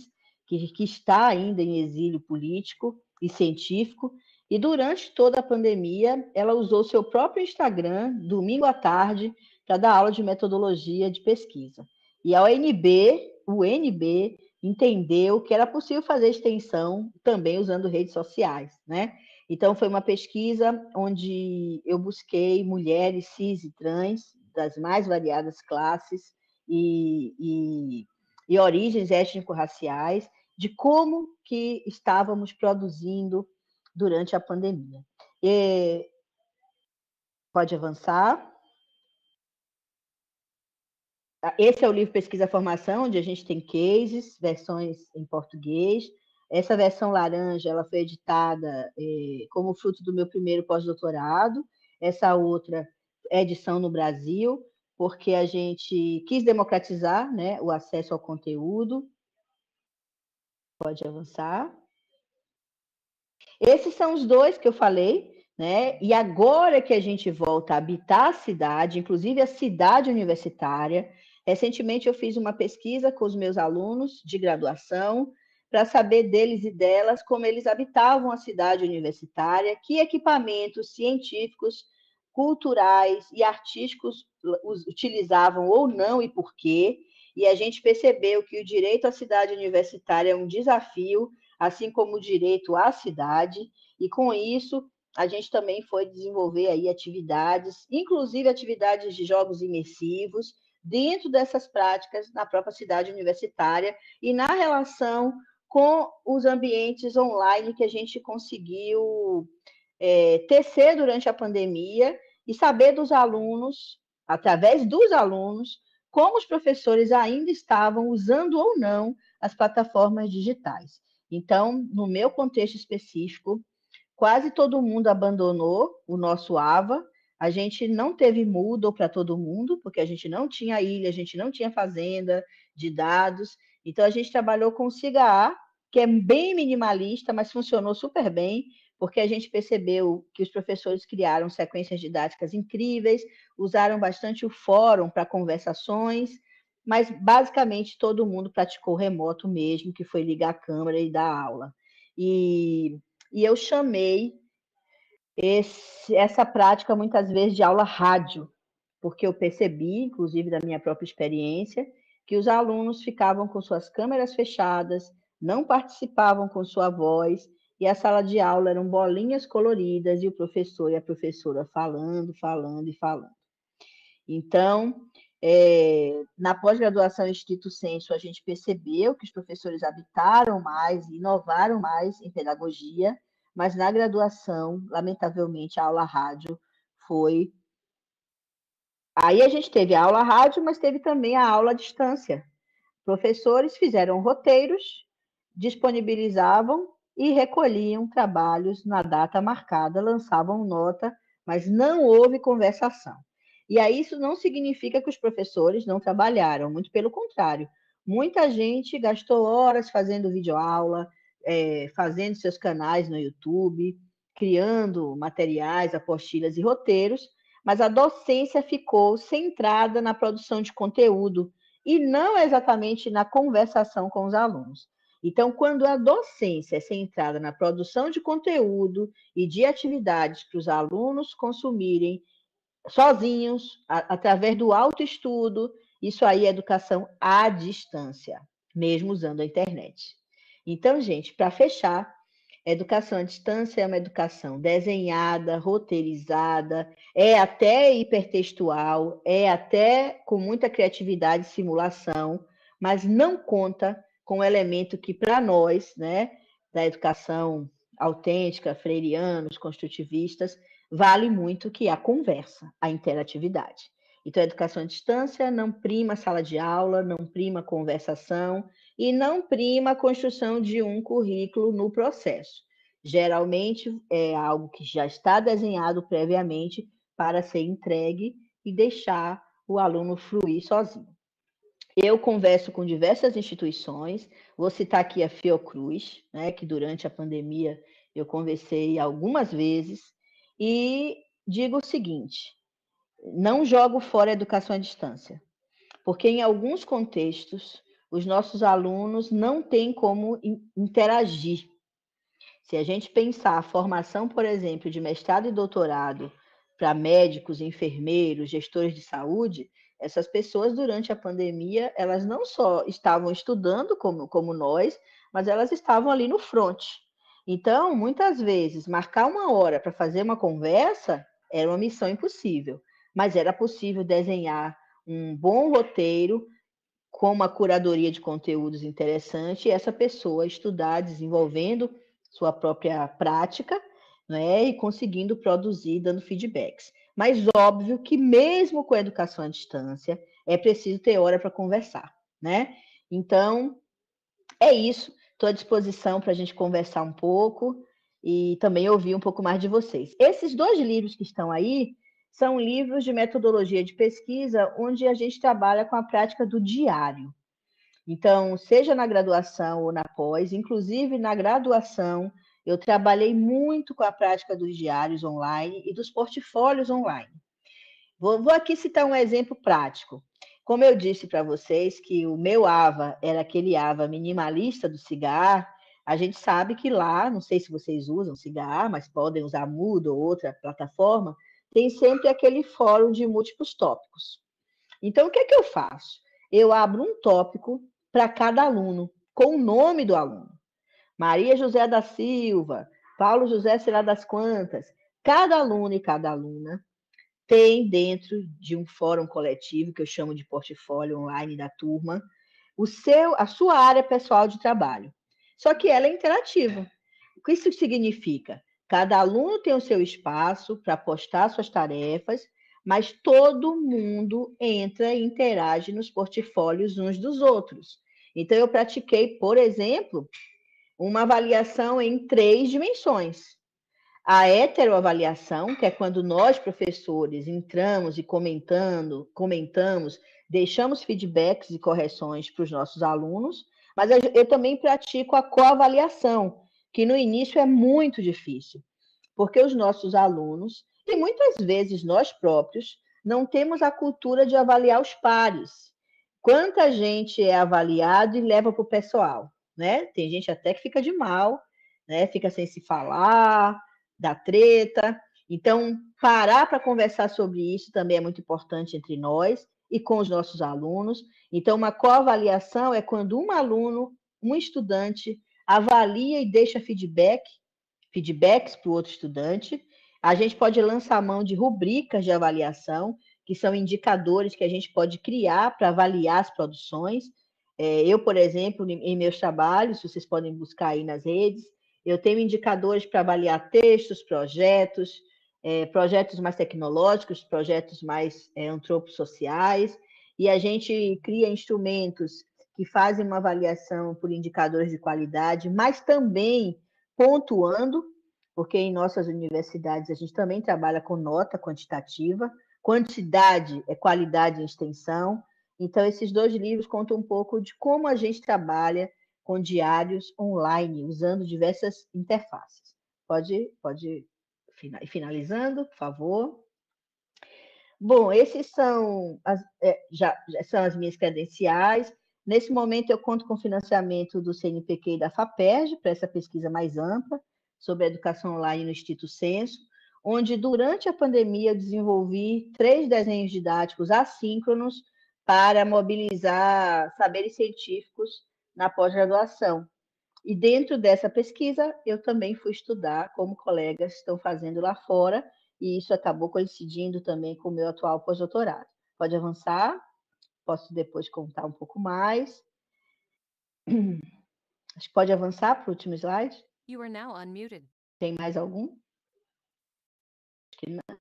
que está ainda em exílio político e científico, e durante toda a pandemia, ela usou seu próprio Instagram, domingo à tarde, para dar aula de metodologia de pesquisa. E a o NB, entendeu que era possível fazer extensão também usando redes sociais, né? Então, foi uma pesquisa onde eu busquei mulheres cis e trans das mais variadas classes e origens étnico-raciais, de como que estávamos produzindo durante a pandemia. Pode avançar. Esse é o livro Pesquisa Formação, onde a gente tem cases, versões em português. Essa versão laranja, ela foi editada como fruto do meu primeiro pós-doutorado. Essa outra é edição no Brasil, porque a gente quis democratizar, né, o acesso ao conteúdo. Pode avançar. Esses são os dois que eu falei, né? E agora que a gente volta a habitar a cidade, inclusive a cidade universitária, recentemente eu fiz uma pesquisa com os meus alunos de graduação para saber deles e delas como eles habitavam a cidade universitária, que equipamentos científicos, culturais e artísticos utilizavam ou não e por quê. E a gente percebeu que o direito à cidade universitária é um desafio, assim como o direito à cidade, e com isso a gente também foi desenvolver aí atividades, inclusive atividades de jogos imersivos, dentro dessas práticas na própria cidade universitária e na relação com os ambientes online que a gente conseguiu tecer durante a pandemia e saber dos alunos, através dos alunos, como os professores ainda estavam usando ou não as plataformas digitais. Então, no meu contexto específico, quase todo mundo abandonou o nosso AVA. A gente não teve Moodle para todo mundo, porque a gente não tinha ilha, a gente não tinha fazenda de dados. Então, a gente trabalhou com o SIGA-A, que é bem minimalista, mas funcionou super bem, porque a gente percebeu que os professores criaram sequências didáticas incríveis, usaram bastante o fórum para conversações, mas basicamente todo mundo praticou remoto mesmo, que foi ligar a câmera e dar aula. E eu chamei essa prática muitas vezes de aula rádio, porque eu percebi, inclusive da minha própria experiência, que os alunos ficavam com suas câmeras fechadas, não participavam com sua voz, e a sala de aula eram bolinhas coloridas, e o professor e a professora falando, falando e falando. Então, na pós-graduação em Stricto Sensu, a gente percebeu que os professores habitaram mais, inovaram mais em pedagogia, mas na graduação, lamentavelmente, a aula rádio foi... Aí a gente teve a aula rádio, mas teve também a aula à distância. Professores fizeram roteiros, disponibilizavam e recolhiam trabalhos na data marcada, lançavam nota, mas não houve conversação. E aí isso não significa que os professores não trabalharam, muito pelo contrário. Muita gente gastou horas fazendo videoaula, fazendo seus canais no YouTube, criando materiais, apostilas e roteiros, mas a docência ficou centrada na produção de conteúdo e não exatamente na conversação com os alunos. Então, quando a docência é centrada na produção de conteúdo e de atividades para os alunos consumirem sozinhos, através do autoestudo, isso aí é educação à distância, mesmo usando a internet. Então, gente, para fechar, a educação à distância é uma educação desenhada, roteirizada, é até hipertextual, é até com muita criatividade e simulação, mas não conta com o elemento que, para nós, né, da educação autêntica, freirianos, construtivistas, vale muito, que é a conversa, a interatividade. Então, a educação à distância não prima sala de aula, não prima conversação e não prima a construção de um currículo no processo. Geralmente, é algo que já está desenhado previamente para ser entregue e deixar o aluno fluir sozinho. Eu converso com diversas instituições, vou citar aqui a Fiocruz, né, que durante a pandemia eu conversei algumas vezes, e digo o seguinte: não jogo fora a educação à distância, porque em alguns contextos os nossos alunos não têm como interagir. Se a gente pensar a formação, por exemplo, de mestrado e doutorado para médicos, enfermeiros, gestores de saúde, essas pessoas durante a pandemia, elas não só estavam estudando como nós, mas elas estavam ali no front. Então, muitas vezes, marcar uma hora para fazer uma conversa era uma missão impossível, mas era possível desenhar um bom roteiro com uma curadoria de conteúdos interessante e essa pessoa estudar desenvolvendo sua própria prática, né, e conseguindo produzir, dando feedbacks. Mas óbvio que mesmo com a educação à distância, é preciso ter hora para conversar, né? Então, é isso. Estou à disposição para a gente conversar um pouco e também ouvir um pouco mais de vocês. Esses 2 livros que estão aí são livros de metodologia de pesquisa, onde a gente trabalha com a prática do diário. Então, seja na graduação ou na pós, inclusive na graduação, eu trabalhei muito com a prática dos diários online e dos portfólios online. Vou aqui citar um exemplo prático. Como eu disse para vocês que o meu AVA era aquele AVA minimalista do Cigar, a gente sabe que lá, não sei se vocês usam Cigar, mas podem usar Moodle ou outra plataforma, tem sempre aquele fórum de múltiplos tópicos. Então, o que é que eu faço? Eu abro um tópico para cada aluno, com o nome do aluno. Maria José da Silva, Paulo José sei lá das quantas. Cada aluno e cada aluna tem dentro de um fórum coletivo, que eu chamo de portfólio online da turma, a sua área pessoal de trabalho. Só que ela é interativa. O que isso significa? Cada aluno tem o seu espaço para postar suas tarefas, mas todo mundo entra e interage nos portfólios uns dos outros. Então, eu pratiquei, por exemplo, uma avaliação em 3 dimensões. A heteroavaliação, que é quando nós, professores, entramos e comentamos, deixamos feedbacks e correções para os nossos alunos, mas eu também pratico a coavaliação, que no início é muito difícil, porque os nossos alunos, e muitas vezes nós próprios, não temos a cultura de avaliar os pares. Quanta gente é avaliado e leva para o pessoal, né? Tem gente até que fica de mal, né? Fica sem se falar, dá treta. Então, parar para conversar sobre isso também é muito importante entre nós e com os nossos alunos. Então, uma coavaliação é quando um aluno, um estudante, avalia e deixa feedbacks para o outro estudante. A gente pode lançar mão de rubricas de avaliação, que são indicadores que a gente pode criar para avaliar as produções. Eu, por exemplo, em meus trabalhos, vocês podem buscar aí nas redes, eu tenho indicadores para avaliar textos, projetos mais tecnológicos, projetos mais antropossociais, e a gente cria instrumentos que fazem uma avaliação por indicadores de qualidade, mas também pontuando, porque em nossas universidades a gente também trabalha com nota quantitativa, quantidade é qualidade em extensão. Então, esses 2 livros contam um pouco de como a gente trabalha com diários online, usando diversas interfaces. Pode ir finalizando, por favor. Bom, esses são já são as minhas credenciais. Nesse momento, eu conto com financiamento do CNPq e da FAPERJ, para essa pesquisa mais ampla sobre a educação online no Instituto Censo, onde, durante a pandemia, eu desenvolvi 3 desenhos didáticos assíncronos para mobilizar saberes científicos na pós-graduação. E dentro dessa pesquisa, eu também fui estudar como colegas estão fazendo lá fora, e isso acabou coincidindo também com o meu atual pós-doutorado. Pode avançar, posso depois contar um pouco mais. Acho que pode avançar para o último slide. You are now unmuted. Tem mais algum? Acho que não.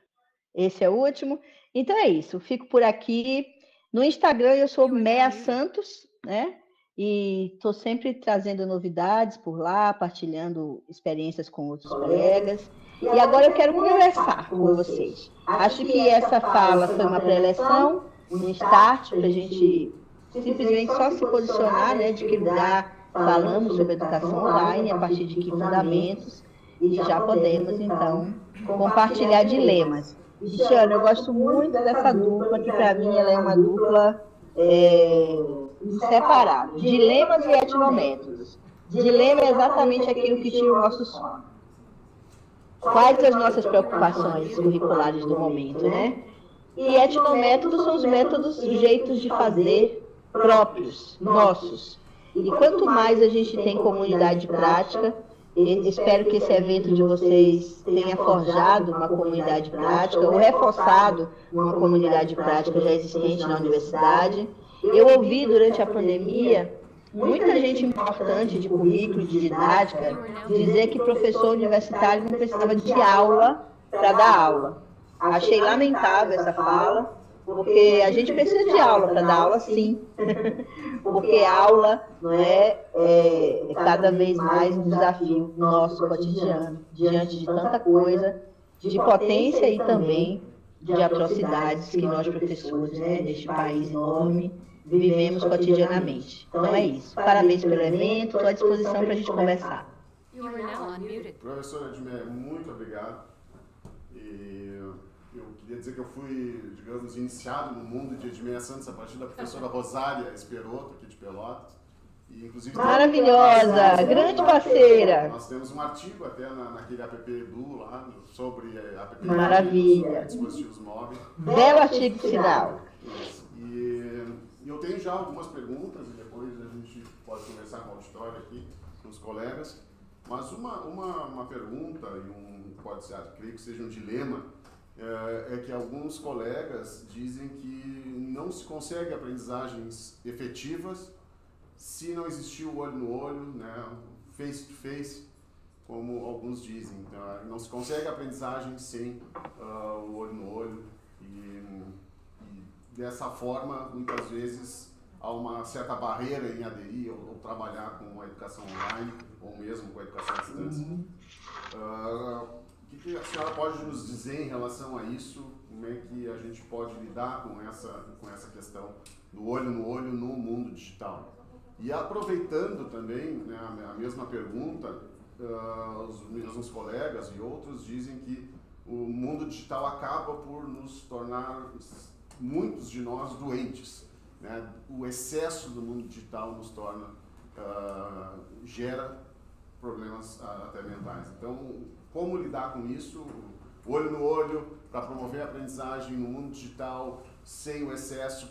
Esse é o último. Então é isso, fico por aqui. No Instagram eu sou Mea Santos, né? E estou sempre trazendo novidades por lá, partilhando experiências com outros colegas. E agora eu quero conversar com vocês. Acho que essa fala foi uma pré-eleção, um start para a gente simplesmente só se posicionar, né? De que lugar falamos sobre educação online, a partir de que fundamentos. e já podemos, então, compartilhar dilemas. Cristiano, eu gosto muito dessa dupla, que para mim ela é uma dupla inseparável. Dilemas e etnométodos. Dilema é exatamente aquilo que tira o nosso sono. Quais as nossas preocupações curriculares do momento, né? E etnométodos são os métodos, os jeitos de fazer próprios, nossos. E quanto mais a gente tem comunidade de prática, espero que esse evento de vocês tenha forjado uma comunidade prática ou reforçado uma comunidade prática já existente na universidade. Eu ouvi durante a pandemia muita gente importante de currículo, de didática, dizer que professor universitário não precisava de aula para dar aula. Achei lamentável essa fala, porque a gente precisa de aula para dar aula, sim. Porque aula não é cada vez mais um desafio no nosso cotidiano, diante de tanta coisa, de potência e também de atrocidades que nós, professores, né, deste país enorme, vivemos cotidianamente. Então é isso. Parabéns pelo evento, estou à disposição para a gente conversar. Professora Edmeia, muito obrigado. E eu queria dizer que eu fui, digamos, iniciado no mundo de Edmeia Santos a partir da professora Rosária Esperoto, aqui de Pelotas. E, inclusive, maravilhosa, grande parceira. Nós temos um artigo até naquele app Edu lá, sobre app Maravilha. dispositivos móveis. Belo artigo final. E eu tenho já algumas perguntas e depois a gente pode conversar com o auditório aqui, com os colegas. Mas uma pergunta, e pode ser, creio que seja um dilema, é que alguns colegas dizem que não se consegue aprendizagens efetivas se não existir o olho no olho, né, face to face, como alguns dizem. Então, não se consegue aprendizagem sem o olho no olho e dessa forma, muitas vezes, há uma certa barreira em aderir ou trabalhar com a educação online ou mesmo com a educação à distância. O que a senhora pode nos dizer em relação a isso? Como é que a gente pode lidar com essa questão do olho no olho no mundo digital? E aproveitando também, né, a mesma pergunta, os mesmos colegas e outros dizem que o mundo digital acaba por nos tornar, muitos de nós, doentes. Né? O excesso do mundo digital nos torna, gera problemas até mentais. Então, como lidar com isso? Olho no olho, para promover a aprendizagem no mundo digital, sem o excesso.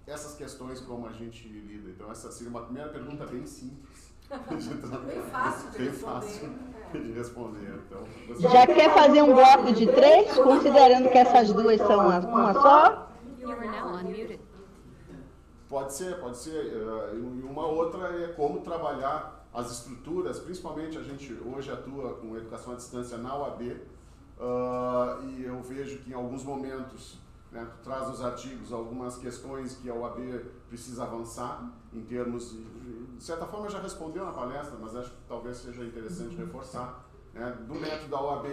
Essas questões, como a gente lida. Então, essa seria uma primeira pergunta bem simples. Bem fácil de responder. Então, já quer fazer um bloco de 3, considerando que essas duas são uma só? Pode ser. E uma outra é como trabalhar as estruturas, principalmente a gente hoje atua com educação à distância na UAB, e eu vejo que em alguns momentos, né, tu traz nos artigos algumas questões que a UAB precisa avançar em termos de certa forma já respondeu na palestra, mas acho que talvez seja interessante reforçar, né, do método da UAB,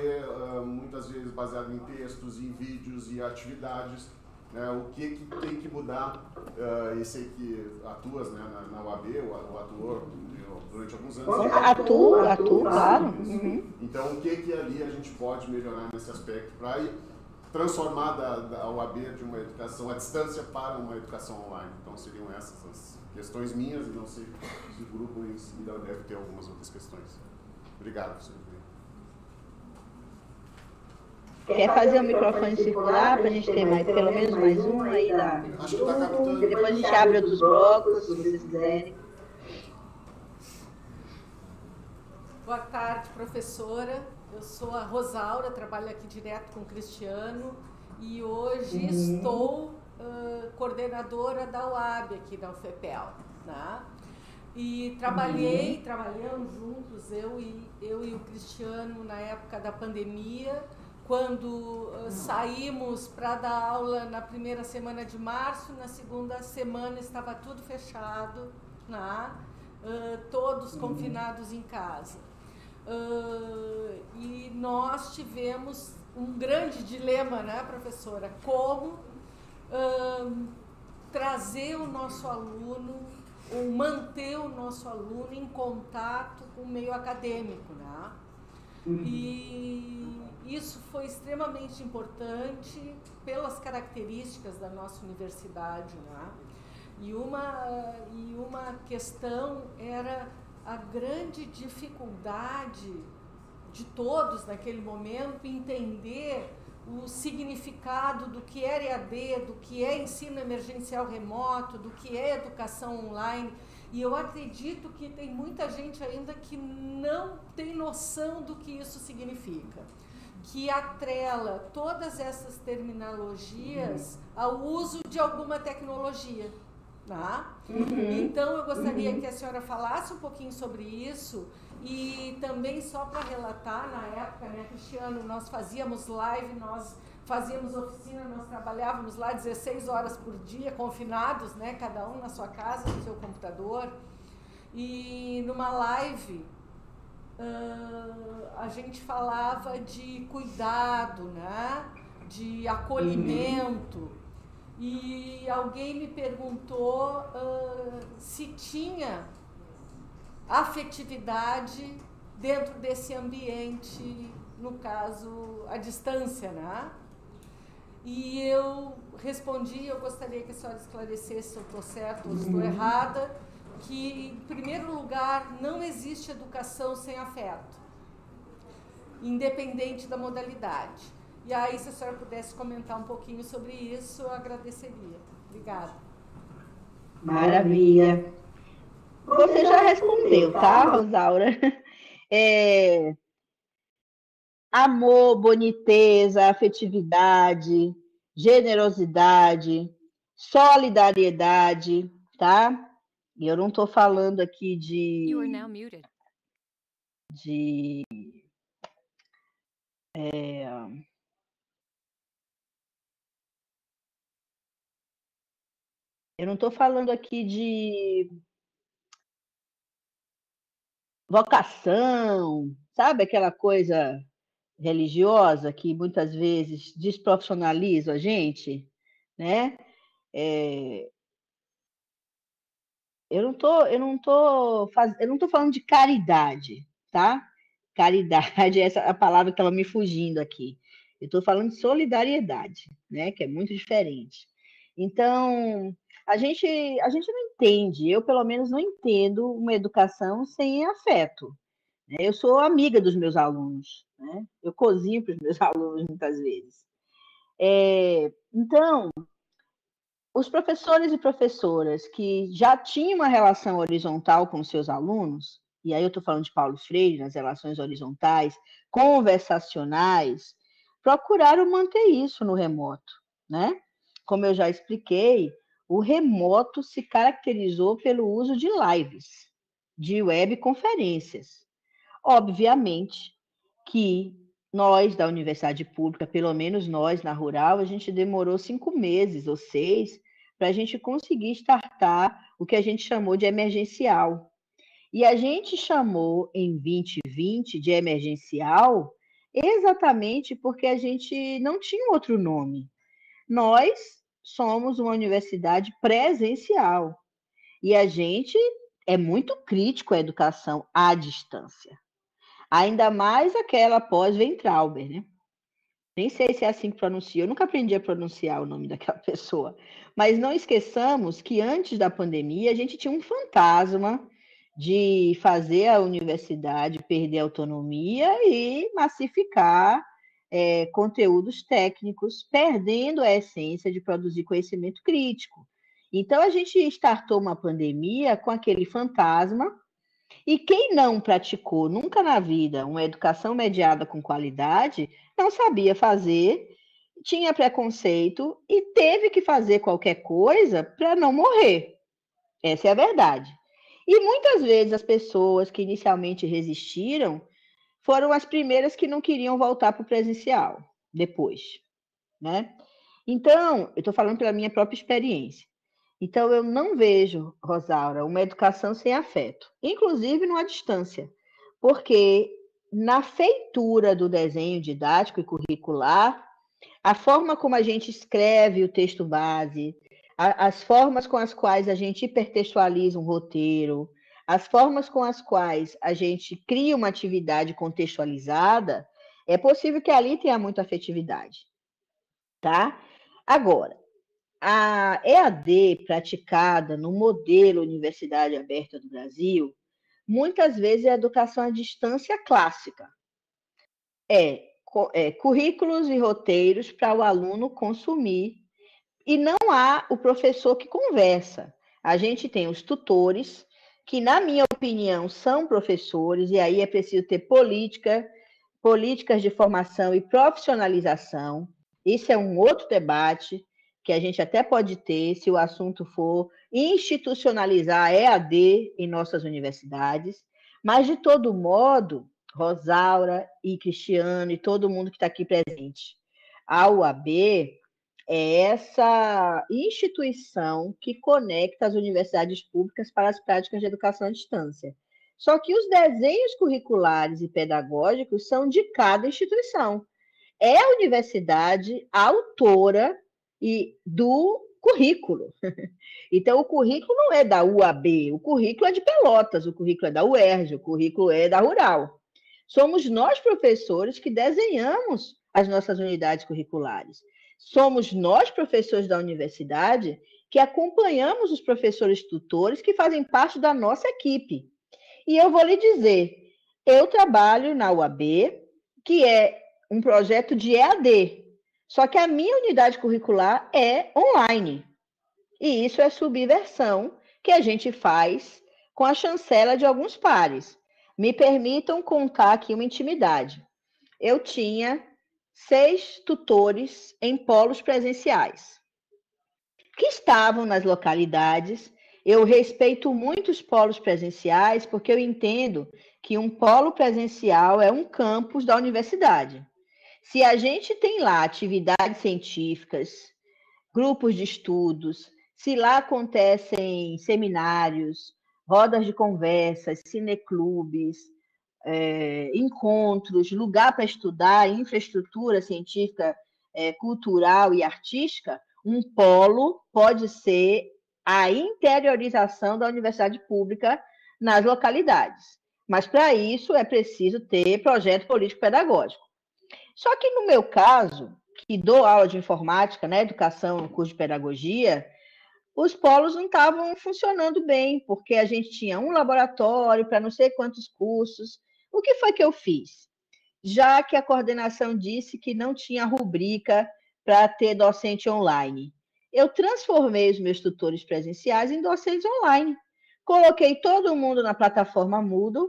muitas vezes baseado em textos, em vídeos e atividades, né, o que tem que mudar, e sei que atuas, né, na UAB, o atuou durante alguns anos. Atuo, claro. Uhum. Então, o que ali a gente pode melhorar nesse aspecto para transformar da UAB de uma educação à distância para uma educação online? Então, seriam essas as questões minhas, e não sei se o grupo ainda deve ter algumas outras questões. Obrigado, professor. Quer fazer o microfone circular para a gente ter pelo menos mais uma aí da... Acho que está captando. Depois a gente abre outros blocos, se vocês quiserem. Boa tarde, professora. Eu sou a Rosaura, trabalho aqui direto com o Cristiano e hoje estou coordenadora da UAB aqui da UFPEL, né? E trabalhamos juntos, eu e o Cristiano, na época da pandemia, quando saímos para dar aula na primeira semana de março, na segunda semana estava tudo fechado, né? Todos confinados em casa. E nós tivemos um grande dilema, né, professora? Como trazer o nosso aluno, ou manter o nosso aluno em contato com o meio acadêmico, né? E isso foi extremamente importante pelas características da nossa universidade, né? E uma questão era a grande dificuldade de todos naquele momento entender o significado do que é EAD, do que é ensino emergencial remoto, do que é educação online. E eu acredito que tem muita gente ainda que não tem noção do que isso significa, que atrela todas essas terminologias ao uso de alguma tecnologia. Tá? Então eu gostaria que a senhora falasse um pouquinho sobre isso. E também, só para relatar, na época, né, Cristiano, nós fazíamos live, nós fazíamos oficina, nós trabalhávamos lá 16 horas por dia, confinados, né, cada um na sua casa, no seu computador. E numa live, a gente falava de cuidado, né, de acolhimento. E alguém me perguntou se tinha afetividade dentro desse ambiente, no caso, à distância, né? E eu respondi, eu gostaria que a senhora esclarecesse se eu estou certa ou estou errada, que, em primeiro lugar, não existe educação sem afeto, independente da modalidade. E aí, se a senhora pudesse comentar um pouquinho sobre isso, eu agradeceria. Obrigada. Maravilha. Você já respondeu, tá, Rosaura? Amor, boniteza, afetividade, generosidade, solidariedade, tá? E eu não estou falando aqui You are now muted. Eu não estou falando aqui de vocação, sabe aquela coisa religiosa que muitas vezes desprofissionaliza a gente, né? Eu não tô falando de caridade, tá? Caridade, essa é a palavra que estava me fugindo aqui. Eu estou falando de solidariedade, né? Que é muito diferente. Então, a gente não entende, eu pelo menos não entendo uma educação sem afeto. Né? Eu sou amiga dos meus alunos, né? Eu cozinho para os meus alunos muitas vezes. Então, os professores e professoras que já tinham uma relação horizontal com os seus alunos, e aí eu estou falando de Paulo Freire, nas relações horizontais, conversacionais, procuraram manter isso no remoto, né? Como eu já expliquei, o remoto se caracterizou pelo uso de lives, de webconferências. Obviamente que nós, da Universidade Pública, pelo menos nós, na Rural, a gente demorou 5 meses ou 6 para a gente conseguir startar o que a gente chamou de emergencial. E a gente chamou em 2020 de emergencial exatamente porque a gente não tinha outro nome. Nós somos uma universidade presencial e a gente é muito crítico à educação à distância. Ainda mais aquela pós-Weintraub, né? Nem sei se é assim que pronuncia, eu nunca aprendi a pronunciar o nome daquela pessoa. Mas não esqueçamos que antes da pandemia a gente tinha um fantasma de fazer a universidade perder a autonomia e massificar conteúdos técnicos, perdendo a essência de produzir conhecimento crítico. Então a gente startou uma pandemia com aquele fantasma. E quem não praticou nunca na vida uma educação mediada com qualidade, não sabia fazer, tinha preconceito e teve que fazer qualquer coisa para não morrer. Essa é a verdade. E muitas vezes as pessoas que inicialmente resistiram foram as primeiras que não queriam voltar para o presencial depois, né? Então, eu estou falando pela minha própria experiência. Então, eu não vejo, Rosaura, uma educação sem afeto, inclusive numa distância, porque na feitura do desenho didático e curricular, a forma como a gente escreve o texto base, as formas com as quais a gente hipertextualiza um roteiro, as formas com as quais a gente cria uma atividade contextualizada, é possível que ali tenha muita afetividade, tá? Agora, a EAD praticada no modelo Universidade Aberta do Brasil, muitas vezes é a educação à distância clássica. Currículos e roteiros para o aluno consumir, e não há o professor que conversa. A gente tem os tutores, que, na minha opinião, são professores, e aí é preciso ter políticas de formação e profissionalização. Isso é um outro debate que a gente até pode ter, se o assunto for institucionalizar a EAD em nossas universidades. Mas, de todo modo, Rosaura e Cristiano e todo mundo que está aqui presente, a UAB é essa instituição que conecta as universidades públicas para as práticas de educação à distância. Só que os desenhos curriculares e pedagógicos são de cada instituição. É a universidade a autora do currículo. Então, o currículo não é da UAB, o currículo é de Pelotas, o currículo é da UERJ, o currículo é da Rural. Somos nós, professores, que desenhamos as nossas unidades curriculares. Somos nós, professores da universidade, que acompanhamos os professores tutores que fazem parte da nossa equipe. E eu vou lhe dizer, eu trabalho na UAB, que é um projeto de EAD, só que a minha unidade curricular é online. E isso é subversão que a gente faz com a chancela de alguns pares. Me permitam contar aqui uma intimidade. Eu tinha 6 tutores em polos presenciais, que estavam nas localidades. Eu respeito muito os polos presenciais, porque eu entendo que um polo presencial é um campus da universidade. Se a gente tem lá atividades científicas, grupos de estudos, se lá acontecem seminários, rodas de conversas, cineclubes, encontros, lugar para estudar, infraestrutura científica, cultural e artística, um polo pode ser a interiorização da universidade pública nas localidades. Mas, para isso, é preciso ter projeto político-pedagógico. Só que, no meu caso, que dou aula de informática, né, educação no curso de pedagogia, os polos não estavam funcionando bem, porque a gente tinha um laboratório para não sei quantos cursos. O que foi que eu fiz? Já que a coordenação disse que não tinha rubrica para ter docente online, eu transformei os meus tutores presenciais em docentes online. Coloquei todo mundo na plataforma Moodle.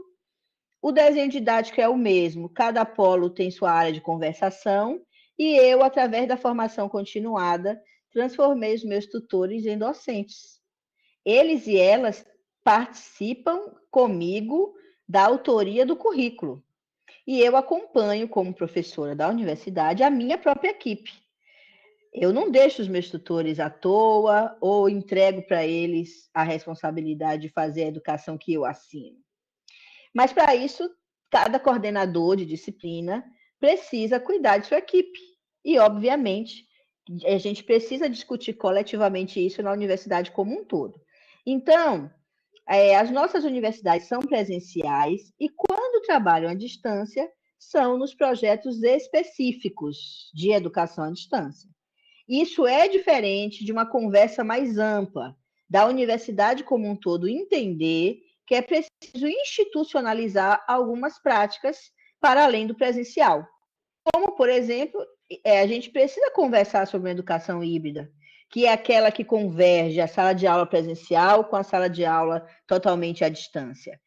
O desenho didático é o mesmo, cada polo tem sua área de conversação, e eu, através da formação continuada, transformei os meus tutores em docentes. Eles e elas participam comigo da autoria do currículo. E eu acompanho, como professora da universidade, a minha própria equipe. Eu não deixo os meus tutores à toa ou entrego para eles a responsabilidade de fazer a educação que eu assino. Mas, para isso, cada coordenador de disciplina precisa cuidar de sua equipe. E, obviamente, a gente precisa discutir coletivamente isso na universidade como um todo. Então, as nossas universidades são presenciais e, quando trabalham à distância, são nos projetos específicos de educação à distância. Isso é diferente de uma conversa mais ampla, da universidade como um todo entender que é preciso institucionalizar algumas práticas para além do presencial. Como, por exemplo, a gente precisa conversar sobre uma educação híbrida, que é aquela que converge a sala de aula presencial com a sala de aula totalmente à distância.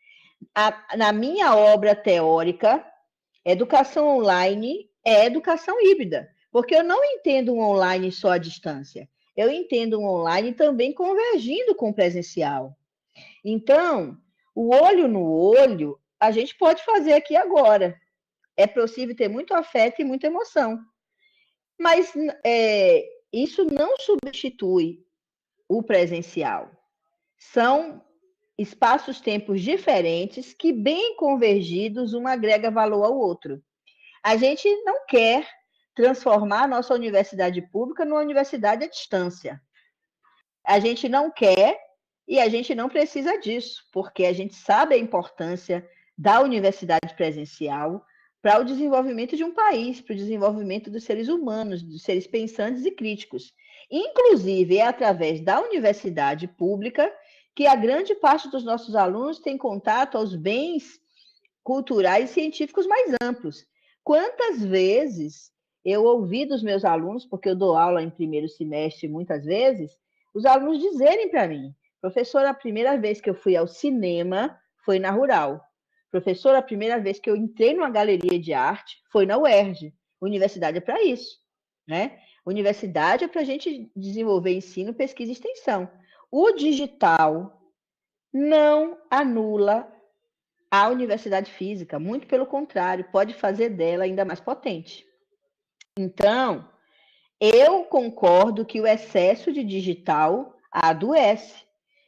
Na minha obra teórica, educação online é educação híbrida, porque eu não entendo um online só à distância, eu entendo um online também convergindo com o presencial. Então, o olho no olho, a gente pode fazer aqui agora. É possível ter muito afeto e muita emoção. Mas isso não substitui o presencial. São espaços-tempos diferentes que, bem convergidos, um agrega valor ao outro. A gente não quer transformar a nossa universidade pública numa universidade à distância. A gente não quer E a gente não precisa disso, porque a gente sabe a importância da universidade presencial para o desenvolvimento de um país, para o desenvolvimento dos seres humanos, dos seres pensantes e críticos. Inclusive, é através da universidade pública que a grande parte dos nossos alunos tem contato aos bens culturais e científicos mais amplos. Quantas vezes eu ouvi dos meus alunos, porque eu dou aula em primeiro semestre muitas vezes, os alunos dizerem para mim: professora, a primeira vez que eu fui ao cinema foi na Rural. Professora, a primeira vez que eu entrei numa galeria de arte foi na UERJ. Universidade é para isso, né? Universidade é para a gente desenvolver ensino, pesquisa e extensão. O digital não anula a universidade física, muito pelo contrário, pode fazer dela ainda mais potente. Então, eu concordo que o excesso de digital adoece.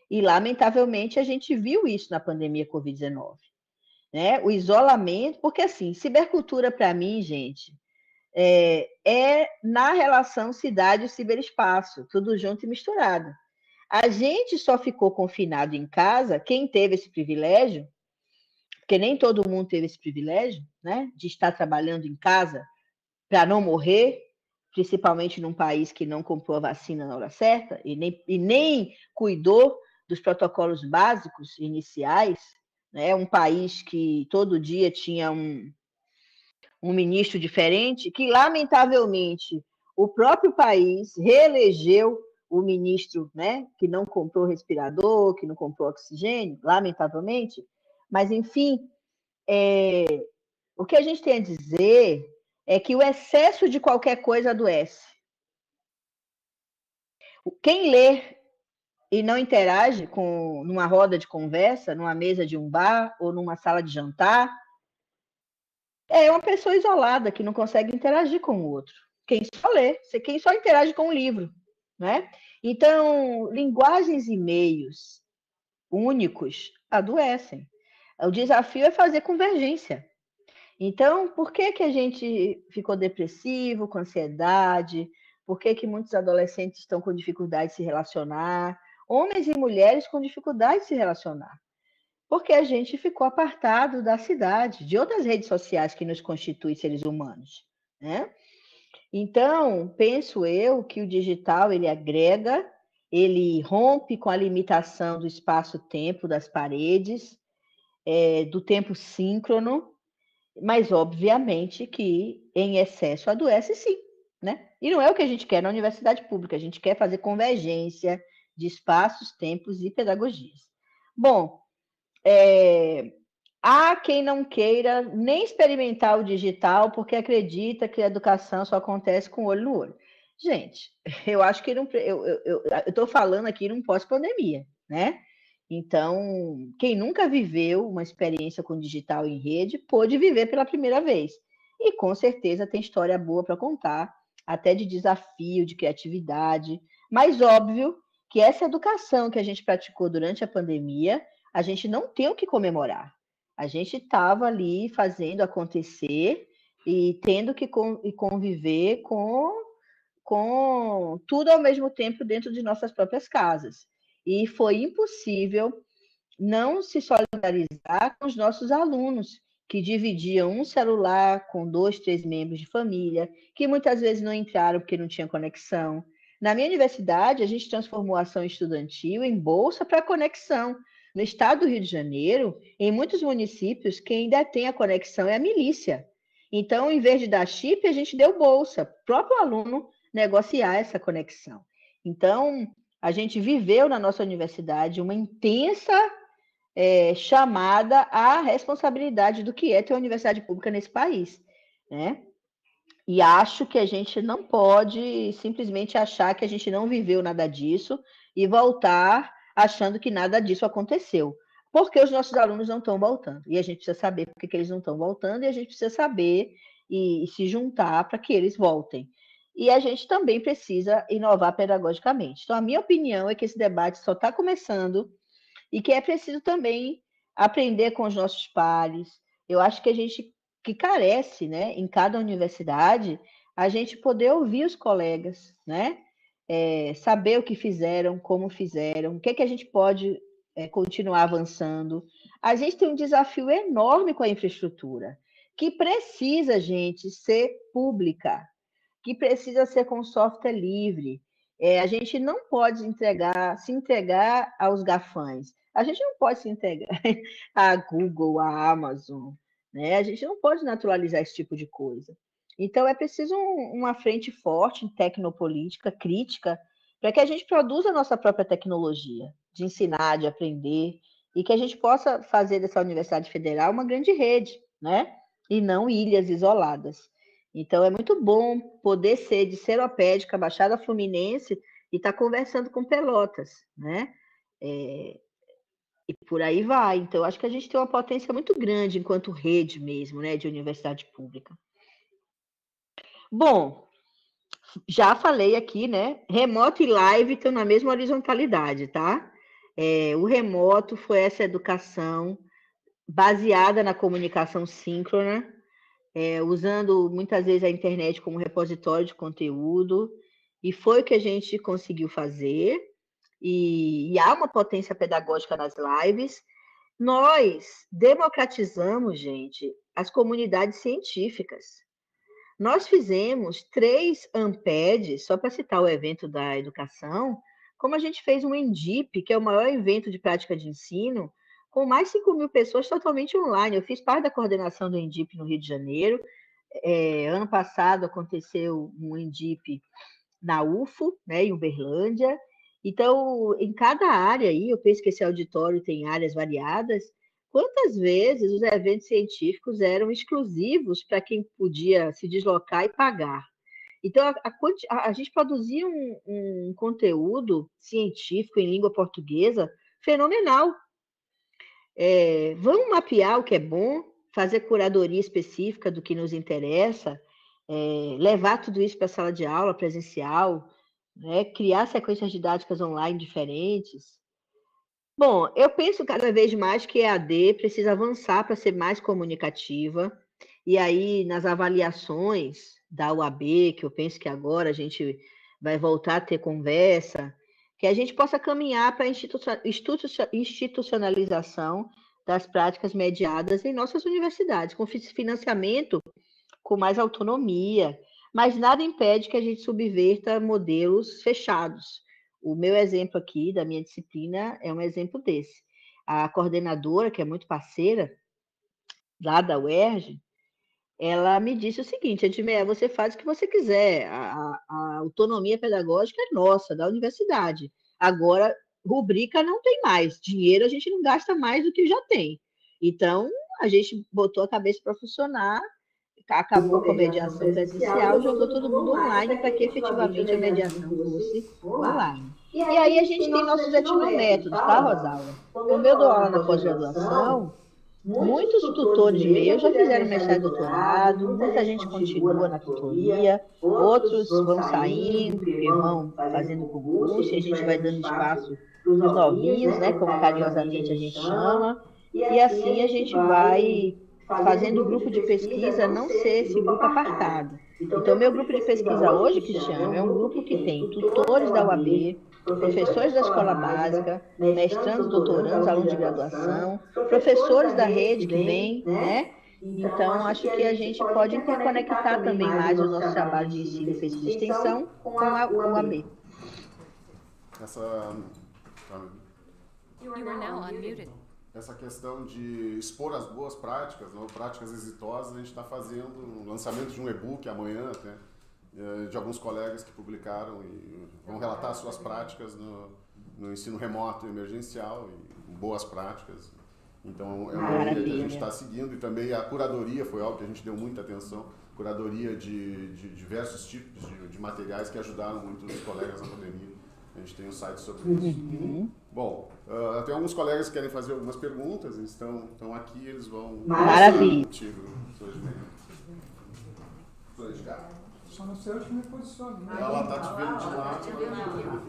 E, lamentavelmente, a gente viu isso na pandemia Covid-19. Né? O isolamento, porque, assim, cibercultura, para mim, gente, é na relação cidade e ciberespaço, tudo junto e misturado. A gente só ficou confinado em casa, quem teve esse privilégio, porque nem todo mundo teve esse privilégio, né, de estar trabalhando em casa para não morrer, principalmente num país que não comprou a vacina na hora certa e nem cuidou dos protocolos básicos iniciais, né, um país que todo dia tinha um ministro diferente, que, lamentavelmente, o próprio país reelegeu o ministro, né, que não comprou respirador, que não comprou oxigênio, lamentavelmente. Mas, enfim, o que a gente tem a dizer é que o excesso de qualquer coisa adoece. Quem lê e não interage numa roda de conversa, numa mesa de um bar ou numa sala de jantar, é uma pessoa isolada que não consegue interagir com o outro. Quem só lê, quem só interage com o livro, né? Então, linguagens e meios únicos adoecem. O desafio é fazer convergência. Então, por que a gente ficou depressivo, com ansiedade? Por que muitos adolescentes estão com dificuldade de se relacionar? Homens e mulheres com dificuldade de se relacionar. Porque a gente ficou apartado da cidade, de outras redes sociais que nos constituem seres humanos, né? Então, penso eu que o digital, ele agrega, ele rompe com a limitação do espaço-tempo, das paredes, do tempo síncrono, mas, obviamente, que em excesso adoece sim, né? E não é o que a gente quer na universidade pública, a gente quer fazer convergência de espaços, tempos e pedagogias. Bom, há quem não queira nem experimentar o digital porque acredita que a educação só acontece com olho no olho. Gente, eu acho que eu estou falando aqui num pós-pandemia, né? Então, quem nunca viveu uma experiência com digital em rede pôde viver pela primeira vez. E com certeza tem história boa para contar, até de desafio, de criatividade. Mas óbvio que essa educação que a gente praticou durante a pandemia, a gente não tem o que comemorar. A gente estava ali fazendo acontecer e tendo que conviver com tudo ao mesmo tempo dentro de nossas próprias casas. E foi impossível não se solidarizar com os nossos alunos, que dividiam um celular com 2, 3 membros de família, que muitas vezes não entraram porque não tinha conexão. Na minha universidade, a gente transformou a ação estudantil em bolsa para conexão. No estado do Rio de Janeiro, em muitos municípios, quem ainda tem a conexão é a milícia. Então, em vez de dar chip, a gente deu bolsa, para o próprio aluno negociar essa conexão. Então, a gente viveu na nossa universidade uma intensa chamada à responsabilidade do que é ter uma universidade pública nesse país, né? E acho que a gente não pode simplesmente achar que a gente não viveu nada disso e voltar achando que nada disso aconteceu. Porque os nossos alunos não estão voltando. E a gente precisa saber por que eles não estão voltando e a gente precisa saber e se juntar para que eles voltem. E a gente também precisa inovar pedagogicamente. Então, a minha opinião é que esse debate só está começando e que é preciso também aprender com os nossos pares. Eu acho que a gente que carece, né, em cada universidade, a gente poder ouvir os colegas, né? saber o que fizeram, como fizeram, o que a gente pode continuar avançando. A gente tem um desafio enorme com a infraestrutura, que precisa, gente, ser pública, que precisa ser com software livre. A gente não pode se entregar aos GAFAMs. A gente não pode se entregar à Google, à Amazon, né? A gente não pode naturalizar esse tipo de coisa. Então, é preciso uma frente forte, tecnopolítica, crítica, para que a gente produza a nossa própria tecnologia, de ensinar, de aprender, e que a gente possa fazer dessa Universidade Federal uma grande rede, né? E não ilhas isoladas. Então, é muito bom poder ser de Seropédica, Baixada Fluminense, e estar conversando com Pelotas, né? E por aí vai. Então, acho que a gente tem uma potência muito grande enquanto rede mesmo, né, de universidade pública. Bom, já falei aqui, né? Remoto e live estão na mesma horizontalidade, tá? O remoto foi essa educação baseada na comunicação síncrona, usando muitas vezes a internet como repositório de conteúdo, e foi o que a gente conseguiu fazer, e há uma potência pedagógica nas lives. Nós democratizamos, gente, as comunidades científicas. Nós fizemos 3 AMPEDs, só para citar o evento da educação, como a gente fez um ENDIP, que é o maior evento de prática de ensino, com mais de 5.000 pessoas totalmente online. Eu fiz parte da coordenação do ENDIP no Rio de Janeiro. Ano passado aconteceu um ENDIP na UFO, né, em Uberlândia. Então, em cada área aí, eu penso que esse auditório tem áreas variadas. Quantas vezes os eventos científicos eram exclusivos para quem podia se deslocar e pagar? Então, a gente produzia um conteúdo científico em língua portuguesa fenomenal. Vamos mapear o que é bom, fazer curadoria específica do que nos interessa, levar tudo isso para a sala de aula presencial, né? Criar sequências didáticas online diferentes. Bom, eu penso cada vez mais que a EAD precisa avançar para ser mais comunicativa, e aí nas avaliações da UAB, que eu penso que agora a gente vai voltar a ter conversa, que a gente possa caminhar para a institucionalização das práticas mediadas em nossas universidades, com financiamento, com mais autonomia, mas nada impede que a gente subverta modelos fechados. O meu exemplo aqui, da minha disciplina, é um exemplo desse. A coordenadora, que é muito parceira, lá da UERJ, ela me disse o seguinte: Edmeia, você faz o que você quiser, a autonomia pedagógica é nossa, da universidade. Agora, rubrica não tem mais, dinheiro a gente não gasta mais do que já tem. Então, a gente botou a cabeça para funcionar, acabou com a mediação presencial, jogou todo mundo online para que efetivamente a mediação fosse online. E aí a gente tem nossos etnométodos, tá, Rosalba? Como eu dou aula na pós-graduação, muitos tutores meus já fizeram mestrado e doutorado, muita gente continua na tutoria, outros vão saindo, porque vão fazendo concurso, e a gente vai dando espaço para os novinhos, né, como carinhosamente a gente chama, e assim a gente vai fazendo o grupo de pesquisa não ser esse grupo apartado. Então, meu grupo de pesquisa hoje, Cristiano, é um grupo que tem tutores da UAB, professores da escola básica, mestrandos, doutorandos, alunos de graduação, professores da rede que vêm, né? Então, acho que a gente pode interconectar também mais o nosso trabalho de ensino e pesquisa e extensão com a UAB. Essa questão de expor as boas práticas, não, práticas exitosas, a gente está fazendo um lançamento de um e-book amanhã até, de alguns colegas que publicaram e vão relatar suas práticas no ensino remoto e emergencial, e boas práticas. Então, é uma linha que a gente está seguindo, e também a curadoria foi algo que a gente deu muita atenção, curadoria de diversos tipos de materiais que ajudaram muito os colegas na pandemia. A gente tem um site sobre isso. Bom, tem alguns colegas que querem fazer algumas perguntas, estão aqui, eles vão... Maravilha! Contigo, Só não sei onde me posiciono. Ela está te vendo de lá.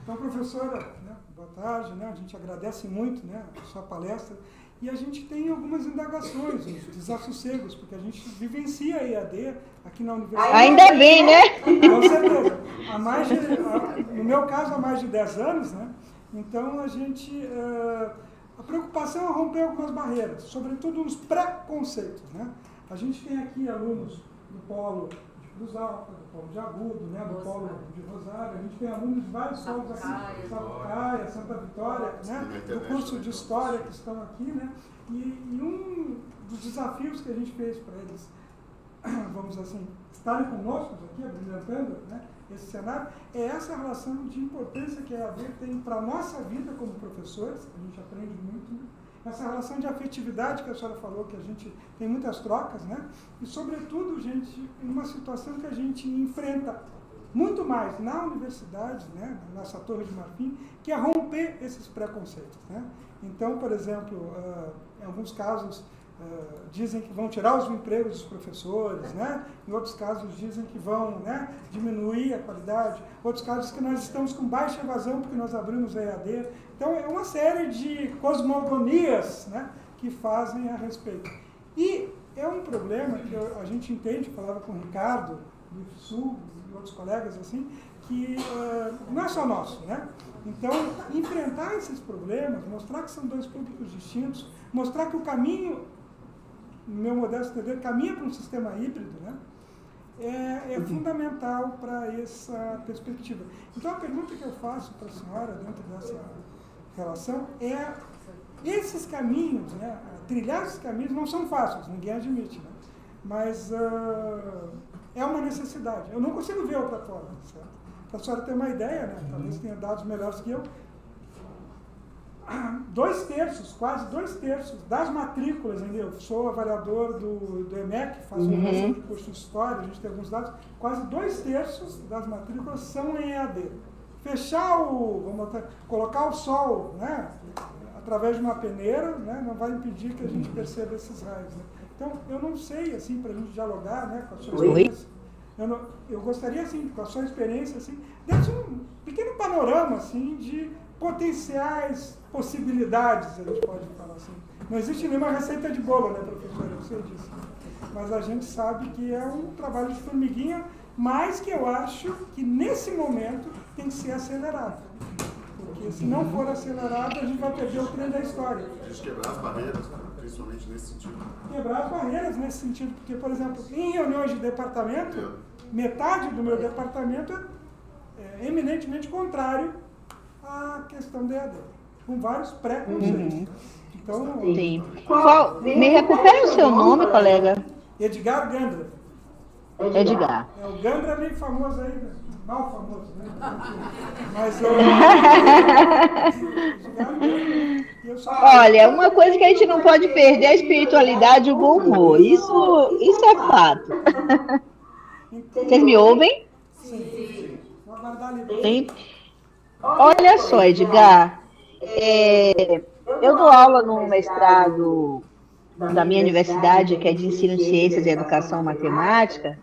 Então, professora, né, boa tarde, né, a gente agradece muito, né, a sua palestra. E a gente tem algumas indagações, uns desassossegos, porque a gente vivencia a EAD aqui na universidade. Ainda bem, né? Com certeza. No meu caso, há mais de 10 anos, né? Então, a preocupação é romper algumas barreiras, sobretudo os preconceitos, né? A gente tem aqui alunos do polo de Cruz Alta, do polo de Agudo, né? Do polo de Rosário, a gente tem alunos de vários polos aqui, Sapucaia, Santa Vitória, né? Do curso de História que estão aqui, né? E um dos desafios que a gente fez para eles, vamos dizer assim, estarem conosco aqui, abrilhantando, né, esse cenário, é essa relação de importância que a EAD tem para a nossa vida como professores, a gente aprende muito, né? Essa relação de afetividade que a senhora falou, que a gente tem muitas trocas, né? E, sobretudo, gente, em uma situação que a gente enfrenta muito mais na universidade, né, na nossa Torre de Marfim, que é romper esses preconceitos, né? Então, por exemplo, em alguns casos, dizem que vão tirar os empregos dos professores, né? Em outros casos dizem que vão, né, diminuir a qualidade, outros casos que nós estamos com baixa evasão porque nós abrimos a EAD. Então é uma série de cosmogonias, né, que fazem a respeito. E é um problema que a gente entende, falava com o Ricardo, do IFSU e outros colegas assim, que não é só nosso, né? Então, enfrentar esses problemas, mostrar que são dois públicos distintos, mostrar que o caminho, no meu modesto entender, caminha para um sistema híbrido, né? É fundamental para essa perspectiva. Então, a pergunta que eu faço para a senhora, dentro dessa relação, é esses caminhos, né? Trilhar esses caminhos não são fáceis, ninguém admite, né? Mas é uma necessidade. Eu não consigo ver outra forma, certo? Para a senhora ter uma ideia, né? Talvez tenha dados melhores que eu, 2/3, quase 2/3 das matrículas, eu sou avaliador do EMEC, faço avaliação de curso de História, a gente tem alguns dados, quase 2/3 das matrículas são em EAD. Fechar colocar o sol, né, através de uma peneira, né, não vai impedir que a gente perceba esses raios, né? Então, eu não sei, assim, para a gente dialogar, né, com a sua experiência, eu gostaria, assim, com a sua experiência, assim, desse um pequeno panorama, assim, de potenciais possibilidades, a gente pode falar assim. Não existe nenhuma receita de bolo, né, professora? Eu sei disso. Mas a gente sabe que é um trabalho de formiguinha, mas que eu acho que, nesse momento, tem que ser acelerado. Porque, se não for acelerado, a gente vai perder o trem da história. A gente quebrar as barreiras, principalmente nesse sentido. Quebrar as barreiras nesse sentido, porque, por exemplo, em reuniões de departamento, metade do meu departamento é eminentemente contrário à questão da EAD, com vários preconceitos. Então, sim. Me recupera o seu nome, colega? Edgar Gandra. Edgar. O Gandra é meio famoso aí, né? Mal famoso, né? Mas olha, uma coisa que a gente não pode perder é a espiritualidade e o bom humor. Isso é fato. Vocês me ouvem? Sim. Sim. Olha só, Edgar, eu dou aula no mestrado da minha universidade, que é de Ensino de Ciências e Educação Matemática,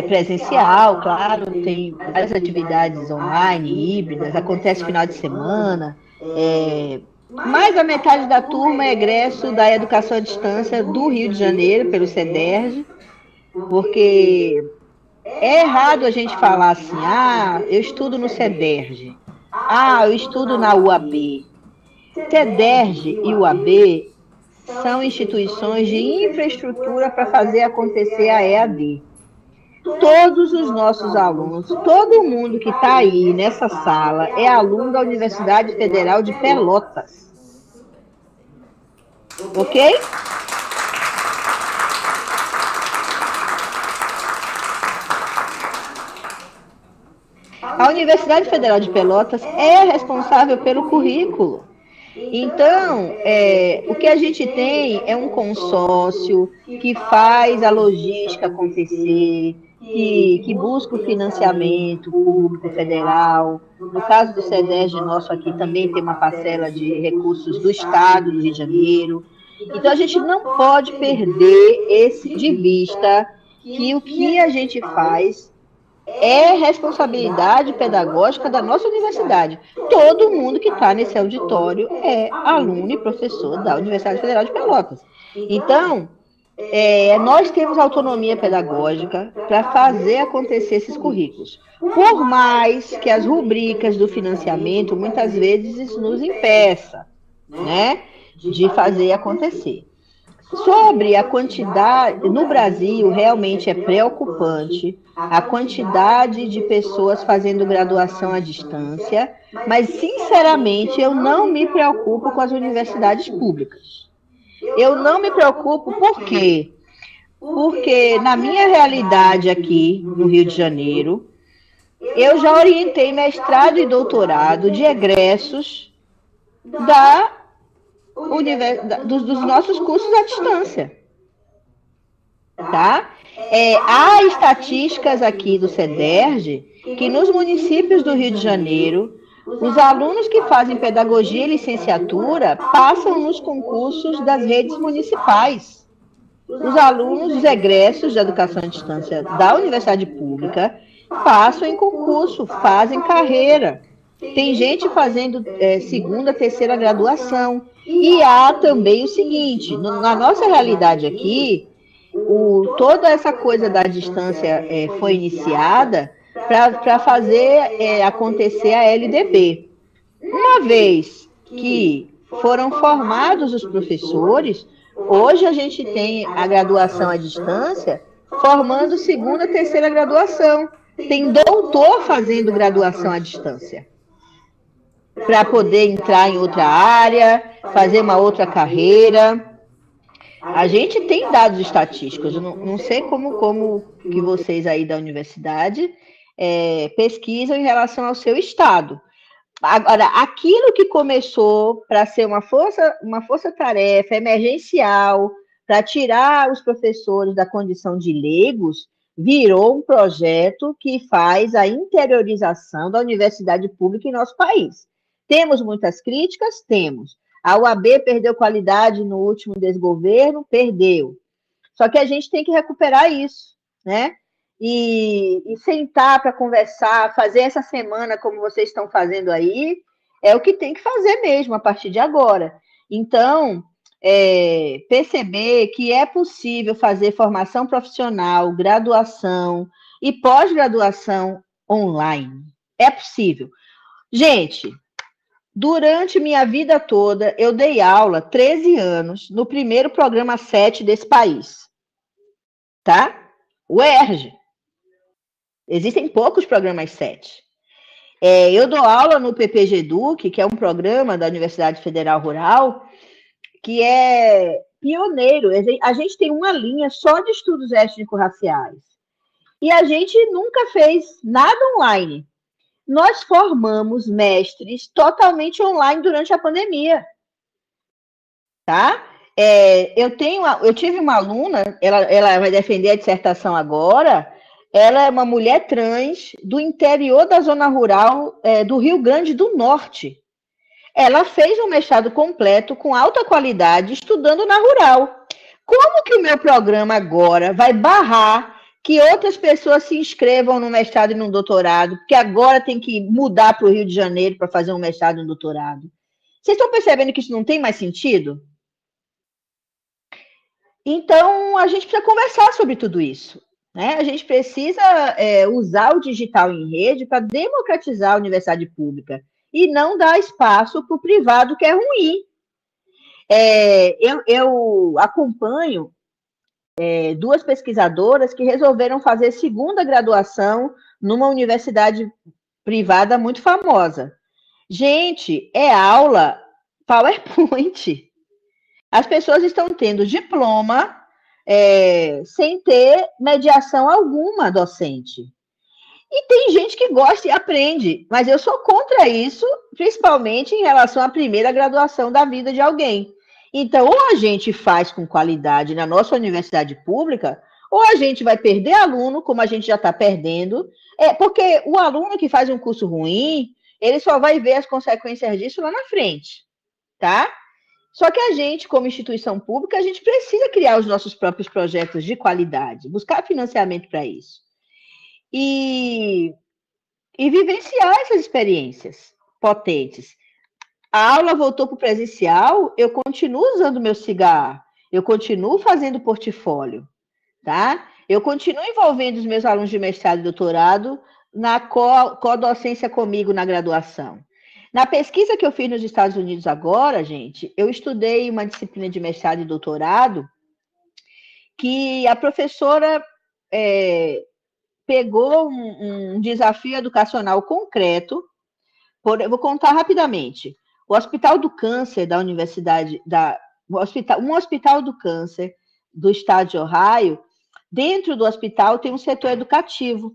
presencial, claro, tem várias atividades online, híbridas, acontece final de semana, mais da metade da turma é egresso da Educação à Distância do Rio de Janeiro, pelo CEDERJ, porque é errado a gente falar assim, eu estudo no CEDERJ, eu estudo na UAB. CEDERJ e UAB são instituições de infraestrutura para fazer acontecer a EAD. Todos os nossos alunos, todo mundo que está aí nessa sala é aluno da Universidade Federal de Pelotas. Ok? A Universidade Federal de Pelotas é responsável pelo currículo. Então, o que a gente tem é um consórcio que faz a logística acontecer, que busca o financiamento público federal. No caso do CEDERJ nosso aqui também tem uma parcela de recursos do Estado do Rio de Janeiro. Então, a gente não pode perder de vista que o que a gente faz é responsabilidade pedagógica da nossa universidade. Todo mundo que está nesse auditório é aluno e professor da Universidade Federal de Pelotas. Então, nós temos autonomia pedagógica para fazer acontecer esses currículos. Por mais que as rubricas do financiamento, muitas vezes, isso nos impeça, né, de fazer acontecer. Sobre a quantidade, no Brasil, realmente é preocupante a quantidade de pessoas fazendo graduação à distância, mas, sinceramente, eu não me preocupo com as universidades públicas. Eu não me preocupo por quê? Porque, na minha realidade aqui, no Rio de Janeiro, eu já orientei mestrado e doutorado de egressos dos nossos cursos à distância. Tá? Há estatísticas aqui do CEDERJ que nos municípios do Rio de Janeiro, os alunos que fazem pedagogia e licenciatura passam nos concursos das redes municipais. Os alunos, os egressos de educação à distância da universidade pública passam em concurso, fazem carreira. Tem gente fazendo segunda, terceira graduação. E há também o seguinte, na nossa realidade aqui, toda essa coisa da distância foi iniciada para fazer acontecer a LDB. Uma vez que foram formados os professores, hoje a gente tem a graduação à distância formando segunda, terceira graduação. Tem doutor fazendo graduação à distância, para poder entrar em outra área, fazer uma outra carreira. A gente tem dados estatísticos, eu não sei como que vocês aí da universidade pesquisam em relação ao seu estado. Agora, aquilo que começou para ser uma força-tarefa emergencial, para tirar os professores da condição de leigos, virou um projeto que faz a interiorização da universidade pública em nosso país. Temos muitas críticas? Temos. A UAB perdeu qualidade no último desgoverno? Perdeu. Só que a gente tem que recuperar isso, né? E sentar para conversar, fazer essa semana como vocês estão fazendo aí, é o que tem que fazer mesmo a partir de agora. Então, perceber que é possível fazer formação profissional, graduação e pós-graduação online. É possível. Gente, durante minha vida toda, eu dei aula 13 anos no primeiro programa 7 desse país. Tá? O ERJ. Existem poucos programas 7. Eu dou aula no PPG-Duc, que é um programa da Universidade Federal Rural, que é pioneiro. A gente tem uma linha só de estudos étnico-raciais. E a gente nunca fez nada online. Nós formamos mestres totalmente online durante a pandemia. Tá? Eu tive uma aluna, ela vai defender a dissertação agora. Ela é uma mulher trans do interior da zona rural do Rio Grande do Norte. Ela fez um mestrado completo com alta qualidade estudando na rural. Como que o meu programa agora vai barrar que outras pessoas se inscrevam no mestrado e no doutorado, porque agora tem que mudar para o Rio de Janeiro para fazer um mestrado e um doutorado? Vocês estão percebendo que isso não tem mais sentido? Então, a gente precisa conversar sobre tudo isso. Né? A gente precisa usar o digital em rede para democratizar a universidade pública e não dar espaço para o privado, que é ruim. Eu acompanho duas pesquisadoras que resolveram fazer segunda graduação numa universidade privada muito famosa. Gente, é aula PowerPoint. As pessoas estão tendo diploma sem ter mediação alguma docente. E tem gente que gosta e aprende, mas eu sou contra isso, principalmente em relação à primeira graduação da vida de alguém. Então, ou a gente faz com qualidade na nossa universidade pública, ou a gente vai perder aluno, como a gente já está perdendo, porque o aluno que faz um curso ruim, ele só vai ver as consequências disso lá na frente, tá? Só que a gente, como instituição pública, a gente precisa criar os nossos próprios projetos de qualidade, buscar financiamento para isso. e vivenciar essas experiências potentes. A aula voltou para o presencial, eu continuo usando meu cigarro, eu continuo fazendo portfólio, tá? Eu continuo envolvendo os meus alunos de mestrado e doutorado na co-docência comigo na graduação. Na pesquisa que eu fiz nos Estados Unidos agora, gente, eu estudei uma disciplina de mestrado e doutorado que a professora pegou um desafio educacional concreto. Eu vou contar rapidamente. O Hospital do Câncer da Universidade, um hospital do câncer do estado de Ohio, dentro do hospital tem um setor educativo,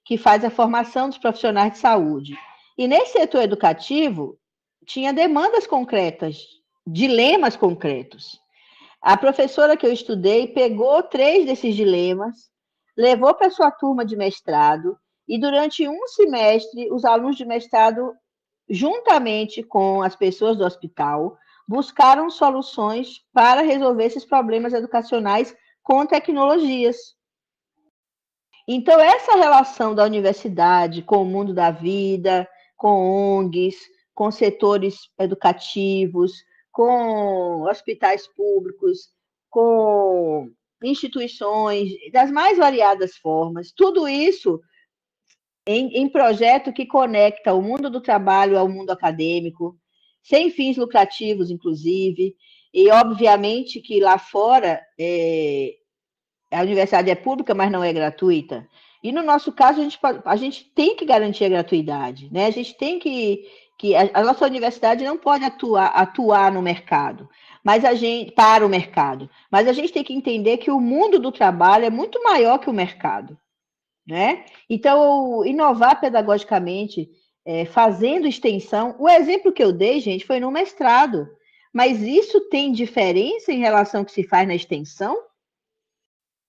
que faz a formação dos profissionais de saúde. E nesse setor educativo, tinha demandas concretas, dilemas concretos. A professora que eu estudei pegou 3 desses dilemas, levou para sua turma de mestrado, e durante um semestre, os alunos de mestrado, juntamente com as pessoas do hospital, buscaram soluções para resolver esses problemas educacionais com tecnologias. Então, essa relação da universidade com o mundo da vida, com ONGs, com setores educativos, com hospitais públicos, com instituições das mais variadas formas, tudo isso em projeto que conecta o mundo do trabalho ao mundo acadêmico, sem fins lucrativos, inclusive, e obviamente que lá fora a universidade é pública, mas não é gratuita. E no nosso caso, a gente tem que garantir a gratuidade, né? A gente tem que a nossa universidade não pode atuar no mercado, para o mercado. Mas a gente tem que entender que o mundo do trabalho é muito maior que o mercado, né? Então, inovar pedagogicamente, fazendo extensão. O exemplo que eu dei, gente, foi no mestrado. Mas isso tem diferença em relação ao que se faz na extensão?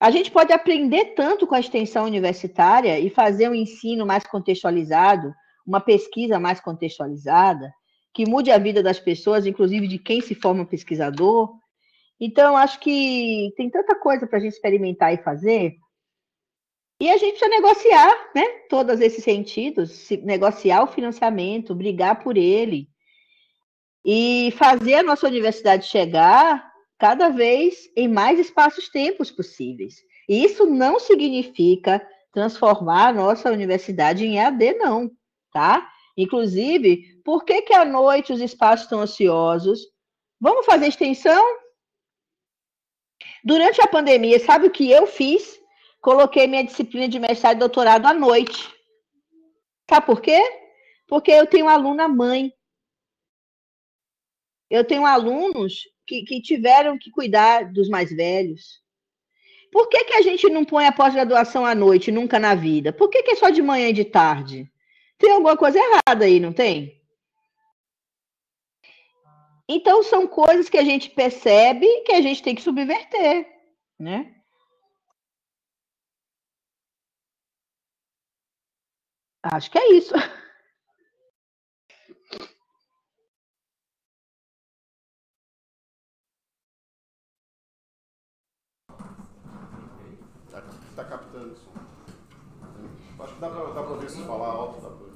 A gente pode aprender tanto com a extensão universitária e fazer um ensino mais contextualizado, uma pesquisa mais contextualizada, que mude a vida das pessoas, inclusive de quem se forma pesquisador. Então, acho que tem tanta coisa para a gente experimentar e fazer. E a gente precisa negociar, né? Todos esses sentidos, negociar o financiamento, brigar por ele e fazer a nossa universidade chegar cada vez em mais espaços-tempos possíveis. E isso não significa transformar a nossa universidade em EAD, não, tá? Inclusive, por que à noite os espaços estão ociosos? Vamos fazer extensão? Durante a pandemia, sabe o que eu fiz? Coloquei minha disciplina de mestrado e doutorado à noite. Sabe por quê? Porque eu tenho aluna mãe. Eu tenho alunos que tiveram que cuidar dos mais velhos. Por que a gente não põe a pós-graduação à noite, nunca na vida? Por que é só de manhã e de tarde? Tem alguma coisa errada aí, não tem? Então, são coisas que a gente percebe que a gente tem que subverter, né? Acho que é isso. Tá captando isso. Acho que dá para ver se falar alto.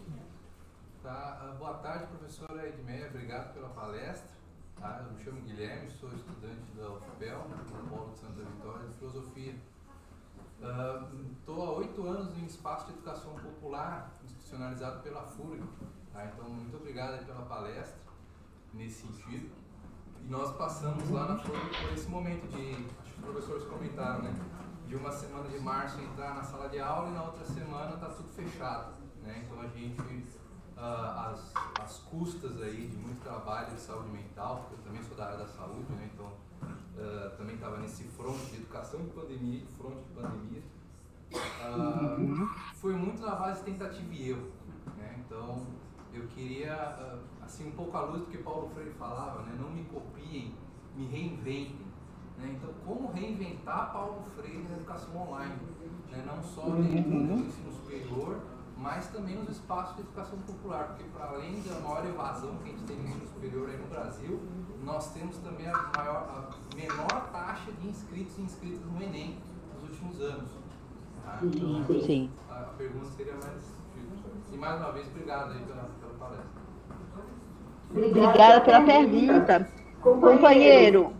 Tá. Boa tarde, professora Edmeia. Obrigado pela palestra. Tá? Eu me chamo Guilherme, sou estudante da UFPEL, no Polo de Santa Vitória, de Filosofia. Estou há 8 anos em espaço de educação popular, institucionalizado pela FURG. Tá? Então, muito obrigado pela palestra, nesse sentido. E nós passamos lá na FURG por esse momento de, acho que os professores comentaram, né? De uma semana de março entrar na sala de aula e na outra semana está tudo fechado. Né? Então, a gente, as custas aí de muito trabalho de saúde mental, porque eu também sou da área da saúde, né? Então, também estava nesse fronte de educação de pandemia e fronte de pandemia. Foi muito na base de tentativa e erro. Né? Então, eu queria, assim, um pouco à luz do que Paulo Freire falava, né? Não me copiem, me reinventem. Né? Então, como reinventar Paulo Freire na educação online? Né? Não só dentro do ensino superior, mas também nos espaços de educação popular, porque para além da maior evasão que a gente tem no ensino superior aí no Brasil, nós temos também a menor taxa de inscritos e inscritas no Enem nos últimos anos. Tá? Então, Sim. a pergunta seria mais... E mais uma vez, obrigado aí pela palestra. Obrigada pela pergunta. Companheiro,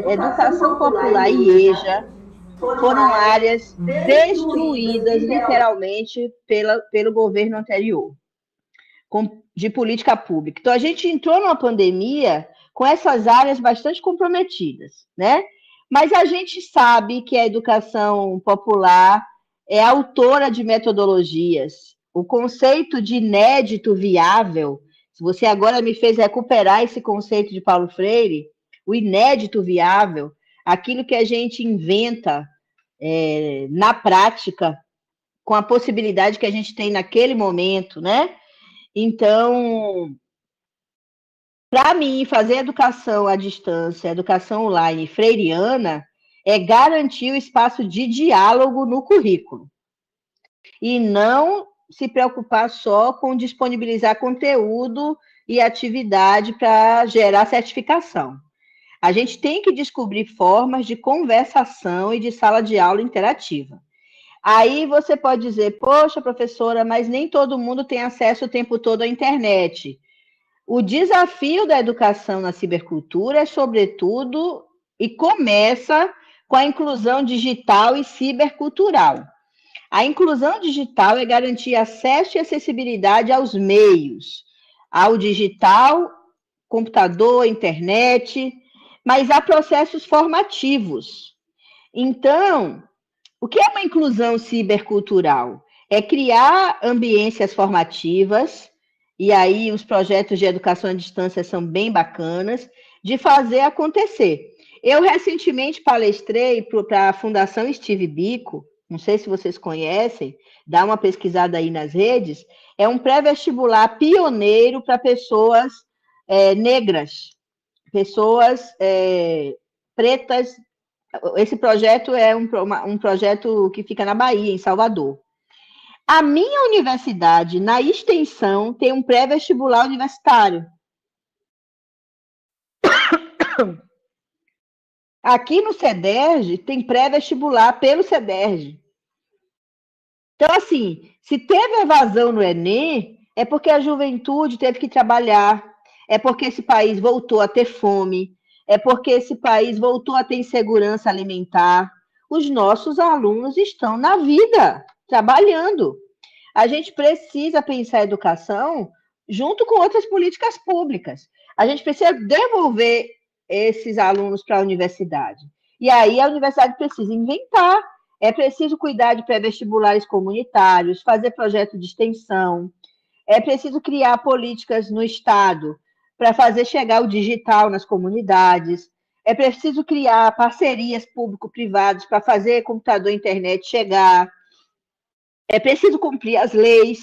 educação popular e EJA foram áreas destruídas literalmente pelo governo anterior, de política pública. Então, a gente entrou numa pandemia com essas áreas bastante comprometidas, né? Mas a gente sabe que a educação popular é autora de metodologias. O conceito de inédito viável, se você agora me fez recuperar esse conceito de Paulo Freire, o inédito viável, aquilo que a gente inventa na prática, com a possibilidade que a gente tem naquele momento, né? Então, para mim, fazer educação à distância, educação online freiriana, é garantir o espaço de diálogo no currículo. E não se preocupar só com disponibilizar conteúdo e atividade para gerar certificação. A gente tem que descobrir formas de conversação e de sala de aula interativa. Aí você pode dizer, poxa, professora, mas nem todo mundo tem acesso o tempo todo à internet. O desafio da educação na cibercultura é, sobretudo, e começa com a inclusão digital e cibercultural. A inclusão digital é garantir acesso e acessibilidade aos meios, ao digital, computador, internet, mas há processos formativos. Então, o que é uma inclusão cibercultural? É criar ambiências formativas, e aí os projetos de educação à distância são bem bacanas, de fazer acontecer. Eu recentemente palestrei para a Fundação Steve Biko, não sei se vocês conhecem, dá uma pesquisada aí nas redes, é um pré-vestibular pioneiro para pessoas negras, pessoas pretas. Esse projeto é um projeto que fica na Bahia, em Salvador. A minha universidade, na extensão, tem um pré-vestibular universitário. Aqui no CEDERJ, tem pré-vestibular pelo CEDERJ. Então, assim, se teve evasão no Enem, é porque a juventude teve que trabalhar, é porque esse país voltou a ter fome, é porque esse país voltou a ter insegurança alimentar. Os nossos alunos estão na vida, trabalhando. A gente precisa pensar a educação junto com outras políticas públicas. A gente precisa devolver esses alunos para a universidade. E aí a universidade precisa inventar. É preciso cuidar de pré-vestibulares comunitários, fazer projeto de extensão. É preciso criar políticas no Estado para fazer chegar o digital nas comunidades. É preciso criar parcerias público-privadas para fazer computador e internet chegar. É preciso cumprir as leis,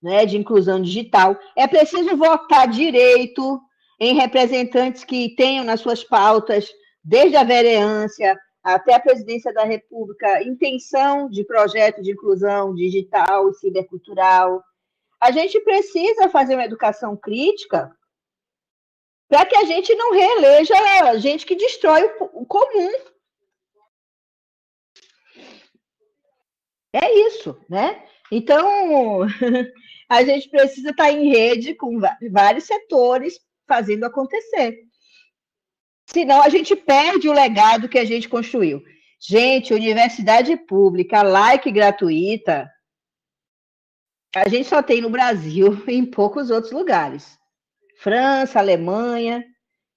né, de inclusão digital. É preciso votar direito em representantes que tenham nas suas pautas, desde a vereância até a presidência da República, intenção de projeto de inclusão digital e cibercultural. A gente precisa fazer uma educação crítica para que a gente não reeleja a gente que destrói o comum. É isso, né? Então, a gente precisa estar em rede com vários setores fazendo acontecer. Senão, a gente perde o legado que a gente construiu. Gente, universidade pública, laica e gratuita, a gente só tem no Brasil e em poucos outros lugares. França, Alemanha.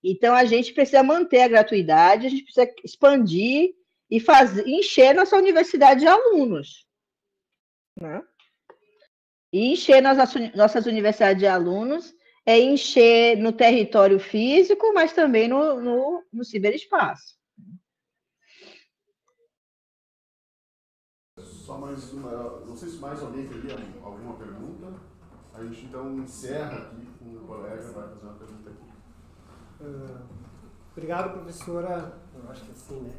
Então, a gente precisa manter a gratuidade, a gente precisa expandir e encher nossa universidade de alunos. Né? E encher nossas universidades de alunos é encher no território físico, mas também no ciberespaço. Só mais uma, não sei se mais alguém teria alguma pergunta. A gente então encerra aqui com o colega, vai fazer uma pergunta aqui. Obrigado, professora. Eu acho que é assim, né?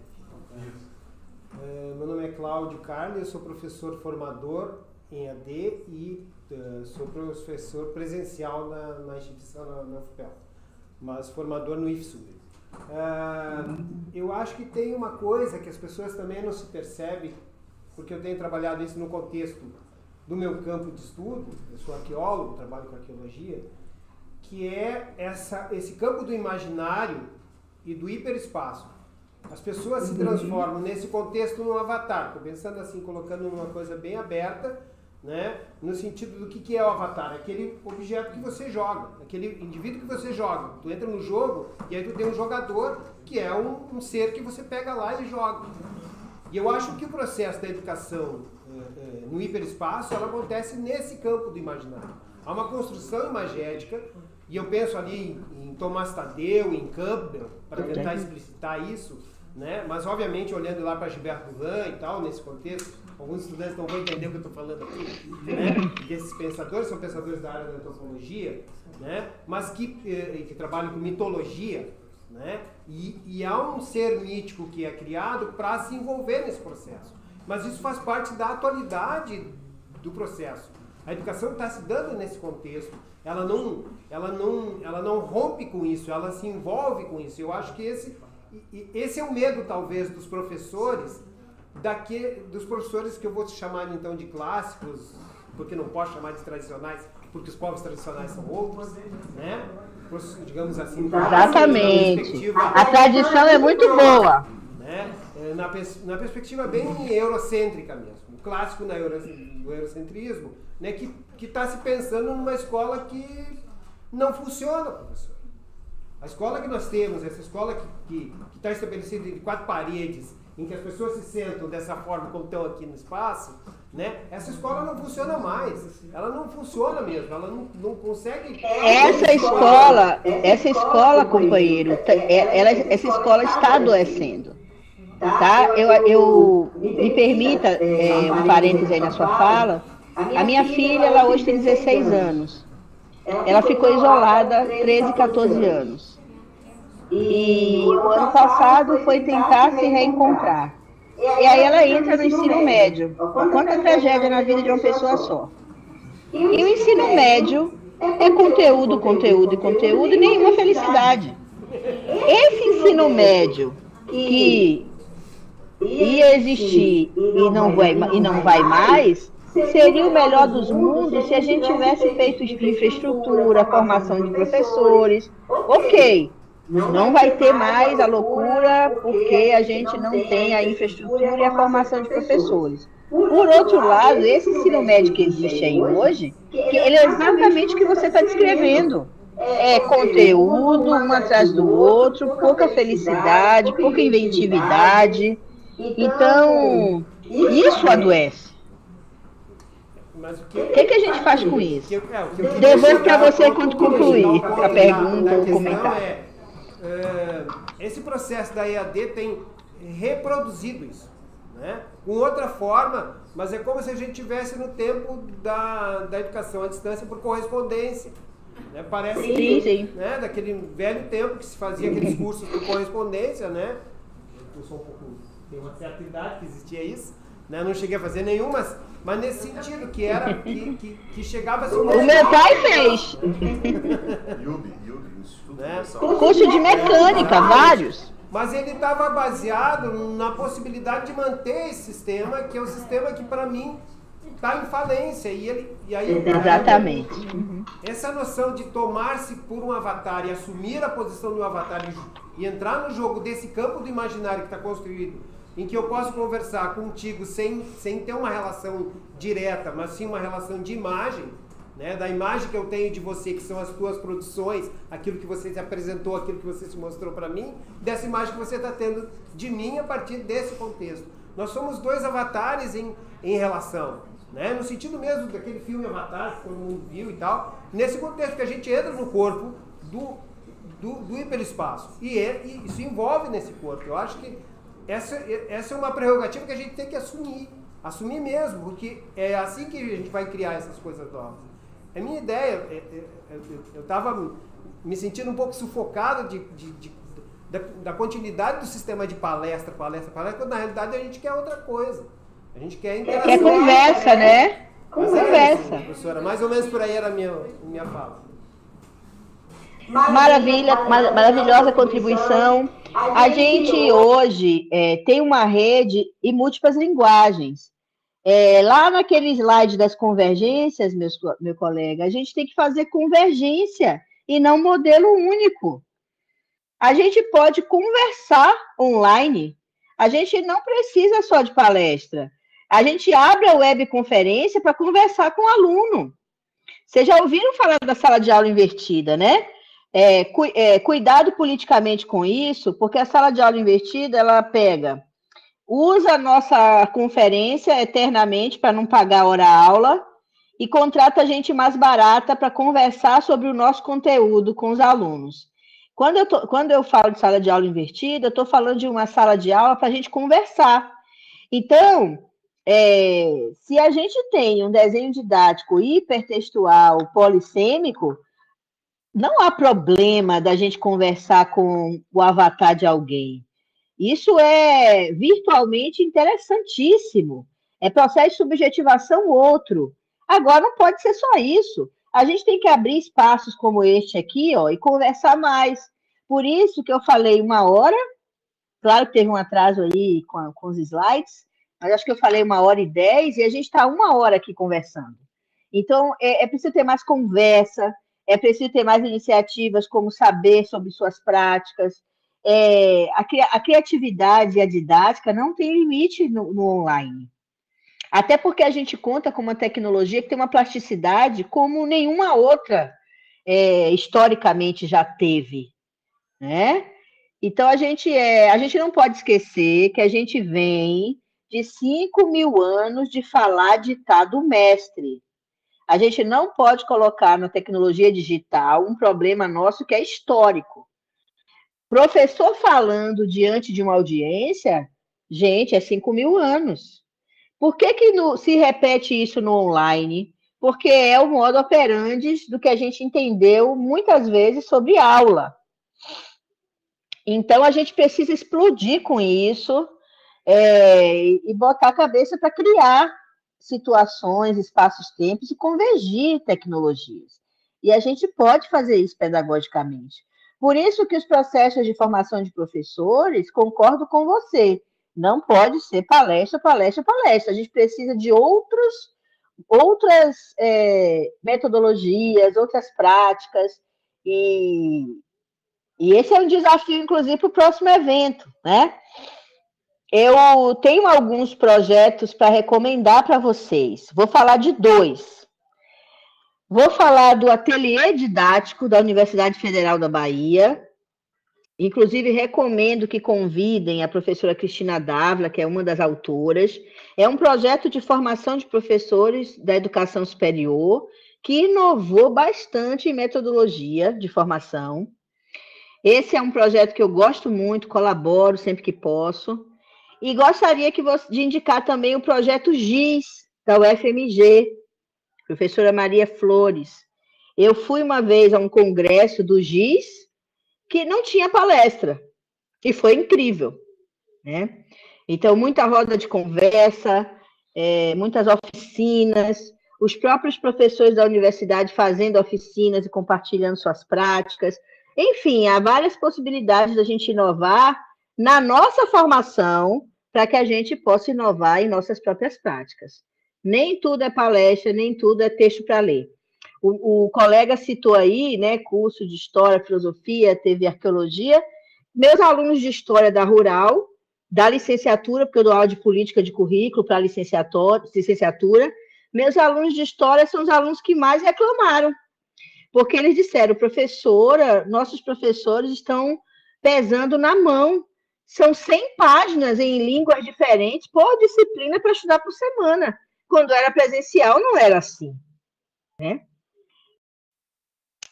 Meu nome é Cláudio Carli, eu sou professor formador em AD e sou professor presencial na instituição, na UFPEL, mas formador no IFSU. Eu acho que tem uma coisa que as pessoas também não se percebem porque eu tenho trabalhado isso no contexto do meu campo de estudo, eu sou arqueólogo, trabalho com arqueologia, que é esse campo do imaginário e do hiperespaço. As pessoas se transformam nesse contexto num avatar. Estou pensando assim, colocando uma coisa bem aberta, né? No sentido do que é o avatar. Aquele objeto que você joga, aquele indivíduo que você joga. Tu entra no jogo e aí tu tem um jogador que é um ser que você pega lá e joga. E eu acho que o processo da educação no hiperespaço, ela acontece nesse campo do imaginário. Há uma construção imagética, e eu penso ali em Tomás Tadeu, em Campbell, para tentar explicitar isso, né? Mas obviamente olhando lá para Gilberto Duran e tal, nesse contexto, alguns estudantes não vão entender o que eu estou falando aqui, né? E esses pensadores são pensadores da área da antropologia, né? Mas que trabalham com mitologia, né? E há um ser mítico que é criado para se envolver nesse processo. Mas isso faz parte da atualidade do processo. A educação está se dando nesse contexto. Ela não rompe com isso, ela se envolve com isso. Eu acho que esse é o medo, talvez, dos professores, dos professores que eu vou chamar então de clássicos, porque não posso chamar de tradicionais, porque os povos tradicionais são outros, né? Digamos assim. Exatamente. A tradição é muito boa. Né? Na perspectiva bem eurocêntrica mesmo. O clássico do eurocentrismo, né? Que está se pensando numa escola que não funciona, professor. A escola que nós temos, essa escola que está estabelecida de 4 paredes, em que as pessoas se sentam dessa forma como estão aqui no espaço, né? Essa escola não funciona mais. Ela não funciona mesmo. Ela não consegue... Essa escola, companheiro, essa escola está adoecendo. Tá? Me permita um parêntese aí na sua fala. A minha filha, ela hoje tem 16 anos. Ela ficou isolada 13, 14 anos. E o ano passado foi tentar se reencontrar. E aí ela entra no ensino médio. Quanta tragédia na vida de uma pessoa só. E o ensino médio é conteúdo, conteúdo e conteúdo e nenhuma felicidade. Esse ensino médio que ia existir e não vai mais, seria o melhor dos mundos se a gente tivesse feito infraestrutura, formação de professores. Ok, não vai ter mais a loucura porque a gente não tem a infraestrutura e a formação de professores. Por outro lado, esse ensino médio que existe aí hoje, ele é exatamente o que você está descrevendo. É conteúdo, um atrás do outro, pouca felicidade, pouca inventividade. Então, isso adoece. Mas o que a gente faz com isso? Devolvo para você quando concluir a pergunta ou o comentário. Esse processo da EAD tem reproduzido isso, né? Com outra forma, mas é como se a gente estivesse no tempo da educação à distância por correspondência. Né? Parece sim. Né? Daquele velho tempo que se fazia aqueles cursos por correspondência, né? Eu sou tenho uma certa idade que existia isso, né? Não cheguei a fazer nenhum, mas nesse sentido, que chegava assim... O meu pai fez. Né? Curso de mecânica, vários. Mas ele estava baseado na possibilidade de manter esse sistema, que é um sistema que, para mim, está em falência. Exatamente. Essa noção de tomar-se por um avatar e assumir a posição de um avatar e entrar no jogo desse campo do imaginário que está construído, em que eu posso conversar contigo sem ter uma relação direta, mas sim uma relação de imagem, né? Da imagem que eu tenho de você, que são as tuas produções, aquilo que você se apresentou, aquilo que você se mostrou para mim, dessa imagem que você está tendo de mim a partir desse contexto. Nós somos dois avatares em relação, né? No sentido mesmo daquele filme Avatar, que todo mundo viu e tal, nesse contexto que a gente entra no corpo do hiperespaço e isso envolve nesse corpo. Eu acho que essa é uma prerrogativa que a gente tem que assumir mesmo, porque é assim que a gente vai criar essas coisas novas. A minha ideia, eu estava me sentindo um pouco sufocado da continuidade do sistema de palestra, quando na realidade a gente quer outra coisa. A gente quer interação. É conversa, né? Conversa. Isso, professora, mais ou menos por aí era a minha fala. Maravilhosa contribuição. A gente hoje tem uma rede e múltiplas linguagens. Lá naquele slide das convergências, meu colega, a gente tem que fazer convergência e não modelo único. A gente pode conversar online. A gente não precisa só de palestra. A gente abre a webconferência para conversar com o aluno. Vocês já ouviram falar da sala de aula invertida, né? Cuidado politicamente com isso, porque a sala de aula invertida, ela usa a nossa conferência eternamente para não pagar hora-aula e contrata gente mais barata para conversar sobre o nosso conteúdo com os alunos. Quando eu falo de sala de aula invertida, eu estou falando de uma sala de aula para a gente conversar. Então, se a gente tem um desenho didático hipertextual, polissêmico, não há problema da gente conversar com o avatar de alguém. Isso é virtualmente interessantíssimo. É processo de subjetivação outro. Agora, não pode ser só isso. A gente tem que abrir espaços como este aqui, ó, e conversar mais. Por isso que eu falei 1 hora. Claro que teve um atraso aí com os slides, mas acho que eu falei 1h10 e a gente está 1 hora aqui conversando. Então, é preciso ter mais conversa, é preciso ter mais iniciativas como saber sobre suas práticas. A criatividade e a didática não tem limite no online. Até porque a gente conta com uma tecnologia que tem uma plasticidade como nenhuma outra historicamente já teve, né? Então, a gente não pode esquecer que a gente vem de 5.000 anos de falar ditado mestre. A gente não pode colocar na tecnologia digital um problema nosso que é histórico. Professor falando diante de uma audiência, gente, é 5.000 anos. Por que se repete isso no online? Porque é o modo operandi do que a gente entendeu muitas vezes sobre aula. Então, a gente precisa explodir com isso e botar a cabeça para criar situações, espaços-tempos e convergir tecnologias. E a gente pode fazer isso pedagogicamente. Por isso que os processos de formação de professores, concordo com você, não pode ser palestra, palestra, palestra. A gente precisa de outras metodologias, outras práticas, e esse é um desafio, inclusive, para o próximo evento, né? Eu tenho alguns projetos para recomendar para vocês. Vou falar de 2. Vou falar do Ateliê Didático da Universidade Federal da Bahia. Inclusive, recomendo que convidem a professora Cristina Dávila, que é uma das autoras. É um projeto de formação de professores da educação superior que inovou bastante em metodologia de formação. Esse é um projeto que eu gosto muito, colaboro sempre que posso. E gostaria de indicar também o projeto GIS, da UFMG, professora Maria Flores. Eu fui uma vez a um congresso do GIS que não tinha palestra, e foi incrível, né? Então, muita roda de conversa, muitas oficinas, os próprios professores da universidade fazendo oficinas e compartilhando suas práticas. Enfim, há várias possibilidades da gente inovar na nossa formação para que a gente possa inovar em nossas próprias práticas. Nem tudo é palestra, nem tudo é texto para ler. O colega citou aí, né, curso de História, Filosofia, teve Arqueologia. Meus alunos de História da Rural, da licenciatura, porque eu dou aula de Política de Currículo para licenciatura, meus alunos de História são os alunos que mais reclamaram, porque eles disseram, professora, nossos professores estão pesando na mão, são 100 páginas em línguas diferentes por disciplina para estudar por semana. Quando era presencial, não era assim, né?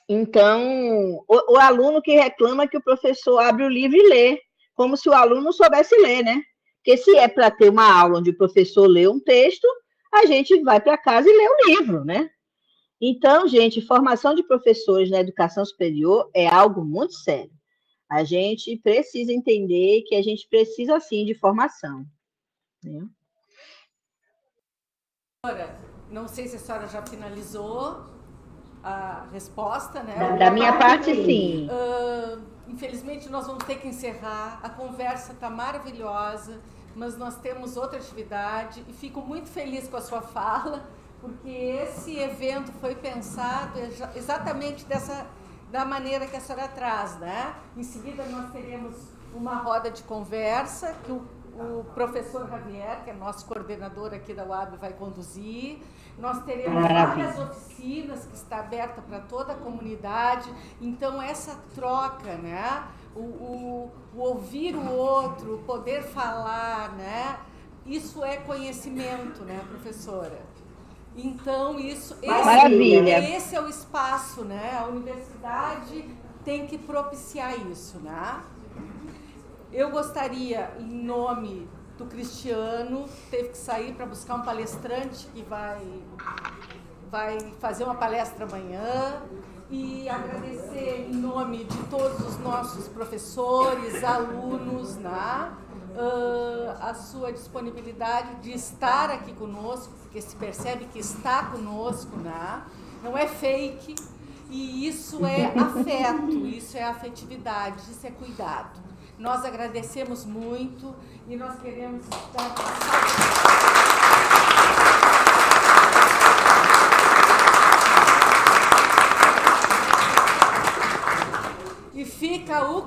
Então, o aluno que reclama que o professor abre o livro e lê, como se o aluno não soubesse ler, né? Porque se é para ter uma aula onde o professor lê um texto, a gente vai para casa e lê o livro, né? Então, gente, formação de professores na educação superior é algo muito sério. A gente precisa entender que a gente precisa, sim, de formação, né? Não sei se a senhora já finalizou a resposta, né? Da minha parte, sim. Infelizmente, nós vamos ter que encerrar. A conversa está maravilhosa. mas nós temos outra atividade e fico muito feliz com a sua fala, porque esse evento foi pensado exatamente da maneira que a senhora traz, né? Em seguida nós teremos uma roda de conversa que o professor Javier, que é nosso coordenador aqui da UAB, vai conduzir. Nós teremos várias oficinas que está aberta para toda a comunidade. Então, essa troca, né? O ouvir o outro, o poder falar, né? Isso é conhecimento, né, professora? Então, esse é o espaço, né? A universidade tem que propiciar isso, né? Eu gostaria, em nome do Cristiano, teve que sair para buscar um palestrante que vai fazer uma palestra amanhã, e agradecer em nome de todos os nossos professores, alunos, né? A sua disponibilidade de estar aqui conosco, porque se percebe que está conosco, né? Não é fake, e isso é afeto, isso é afetividade, isso é cuidado. Nós agradecemos muito e nós queremos dar uma salva.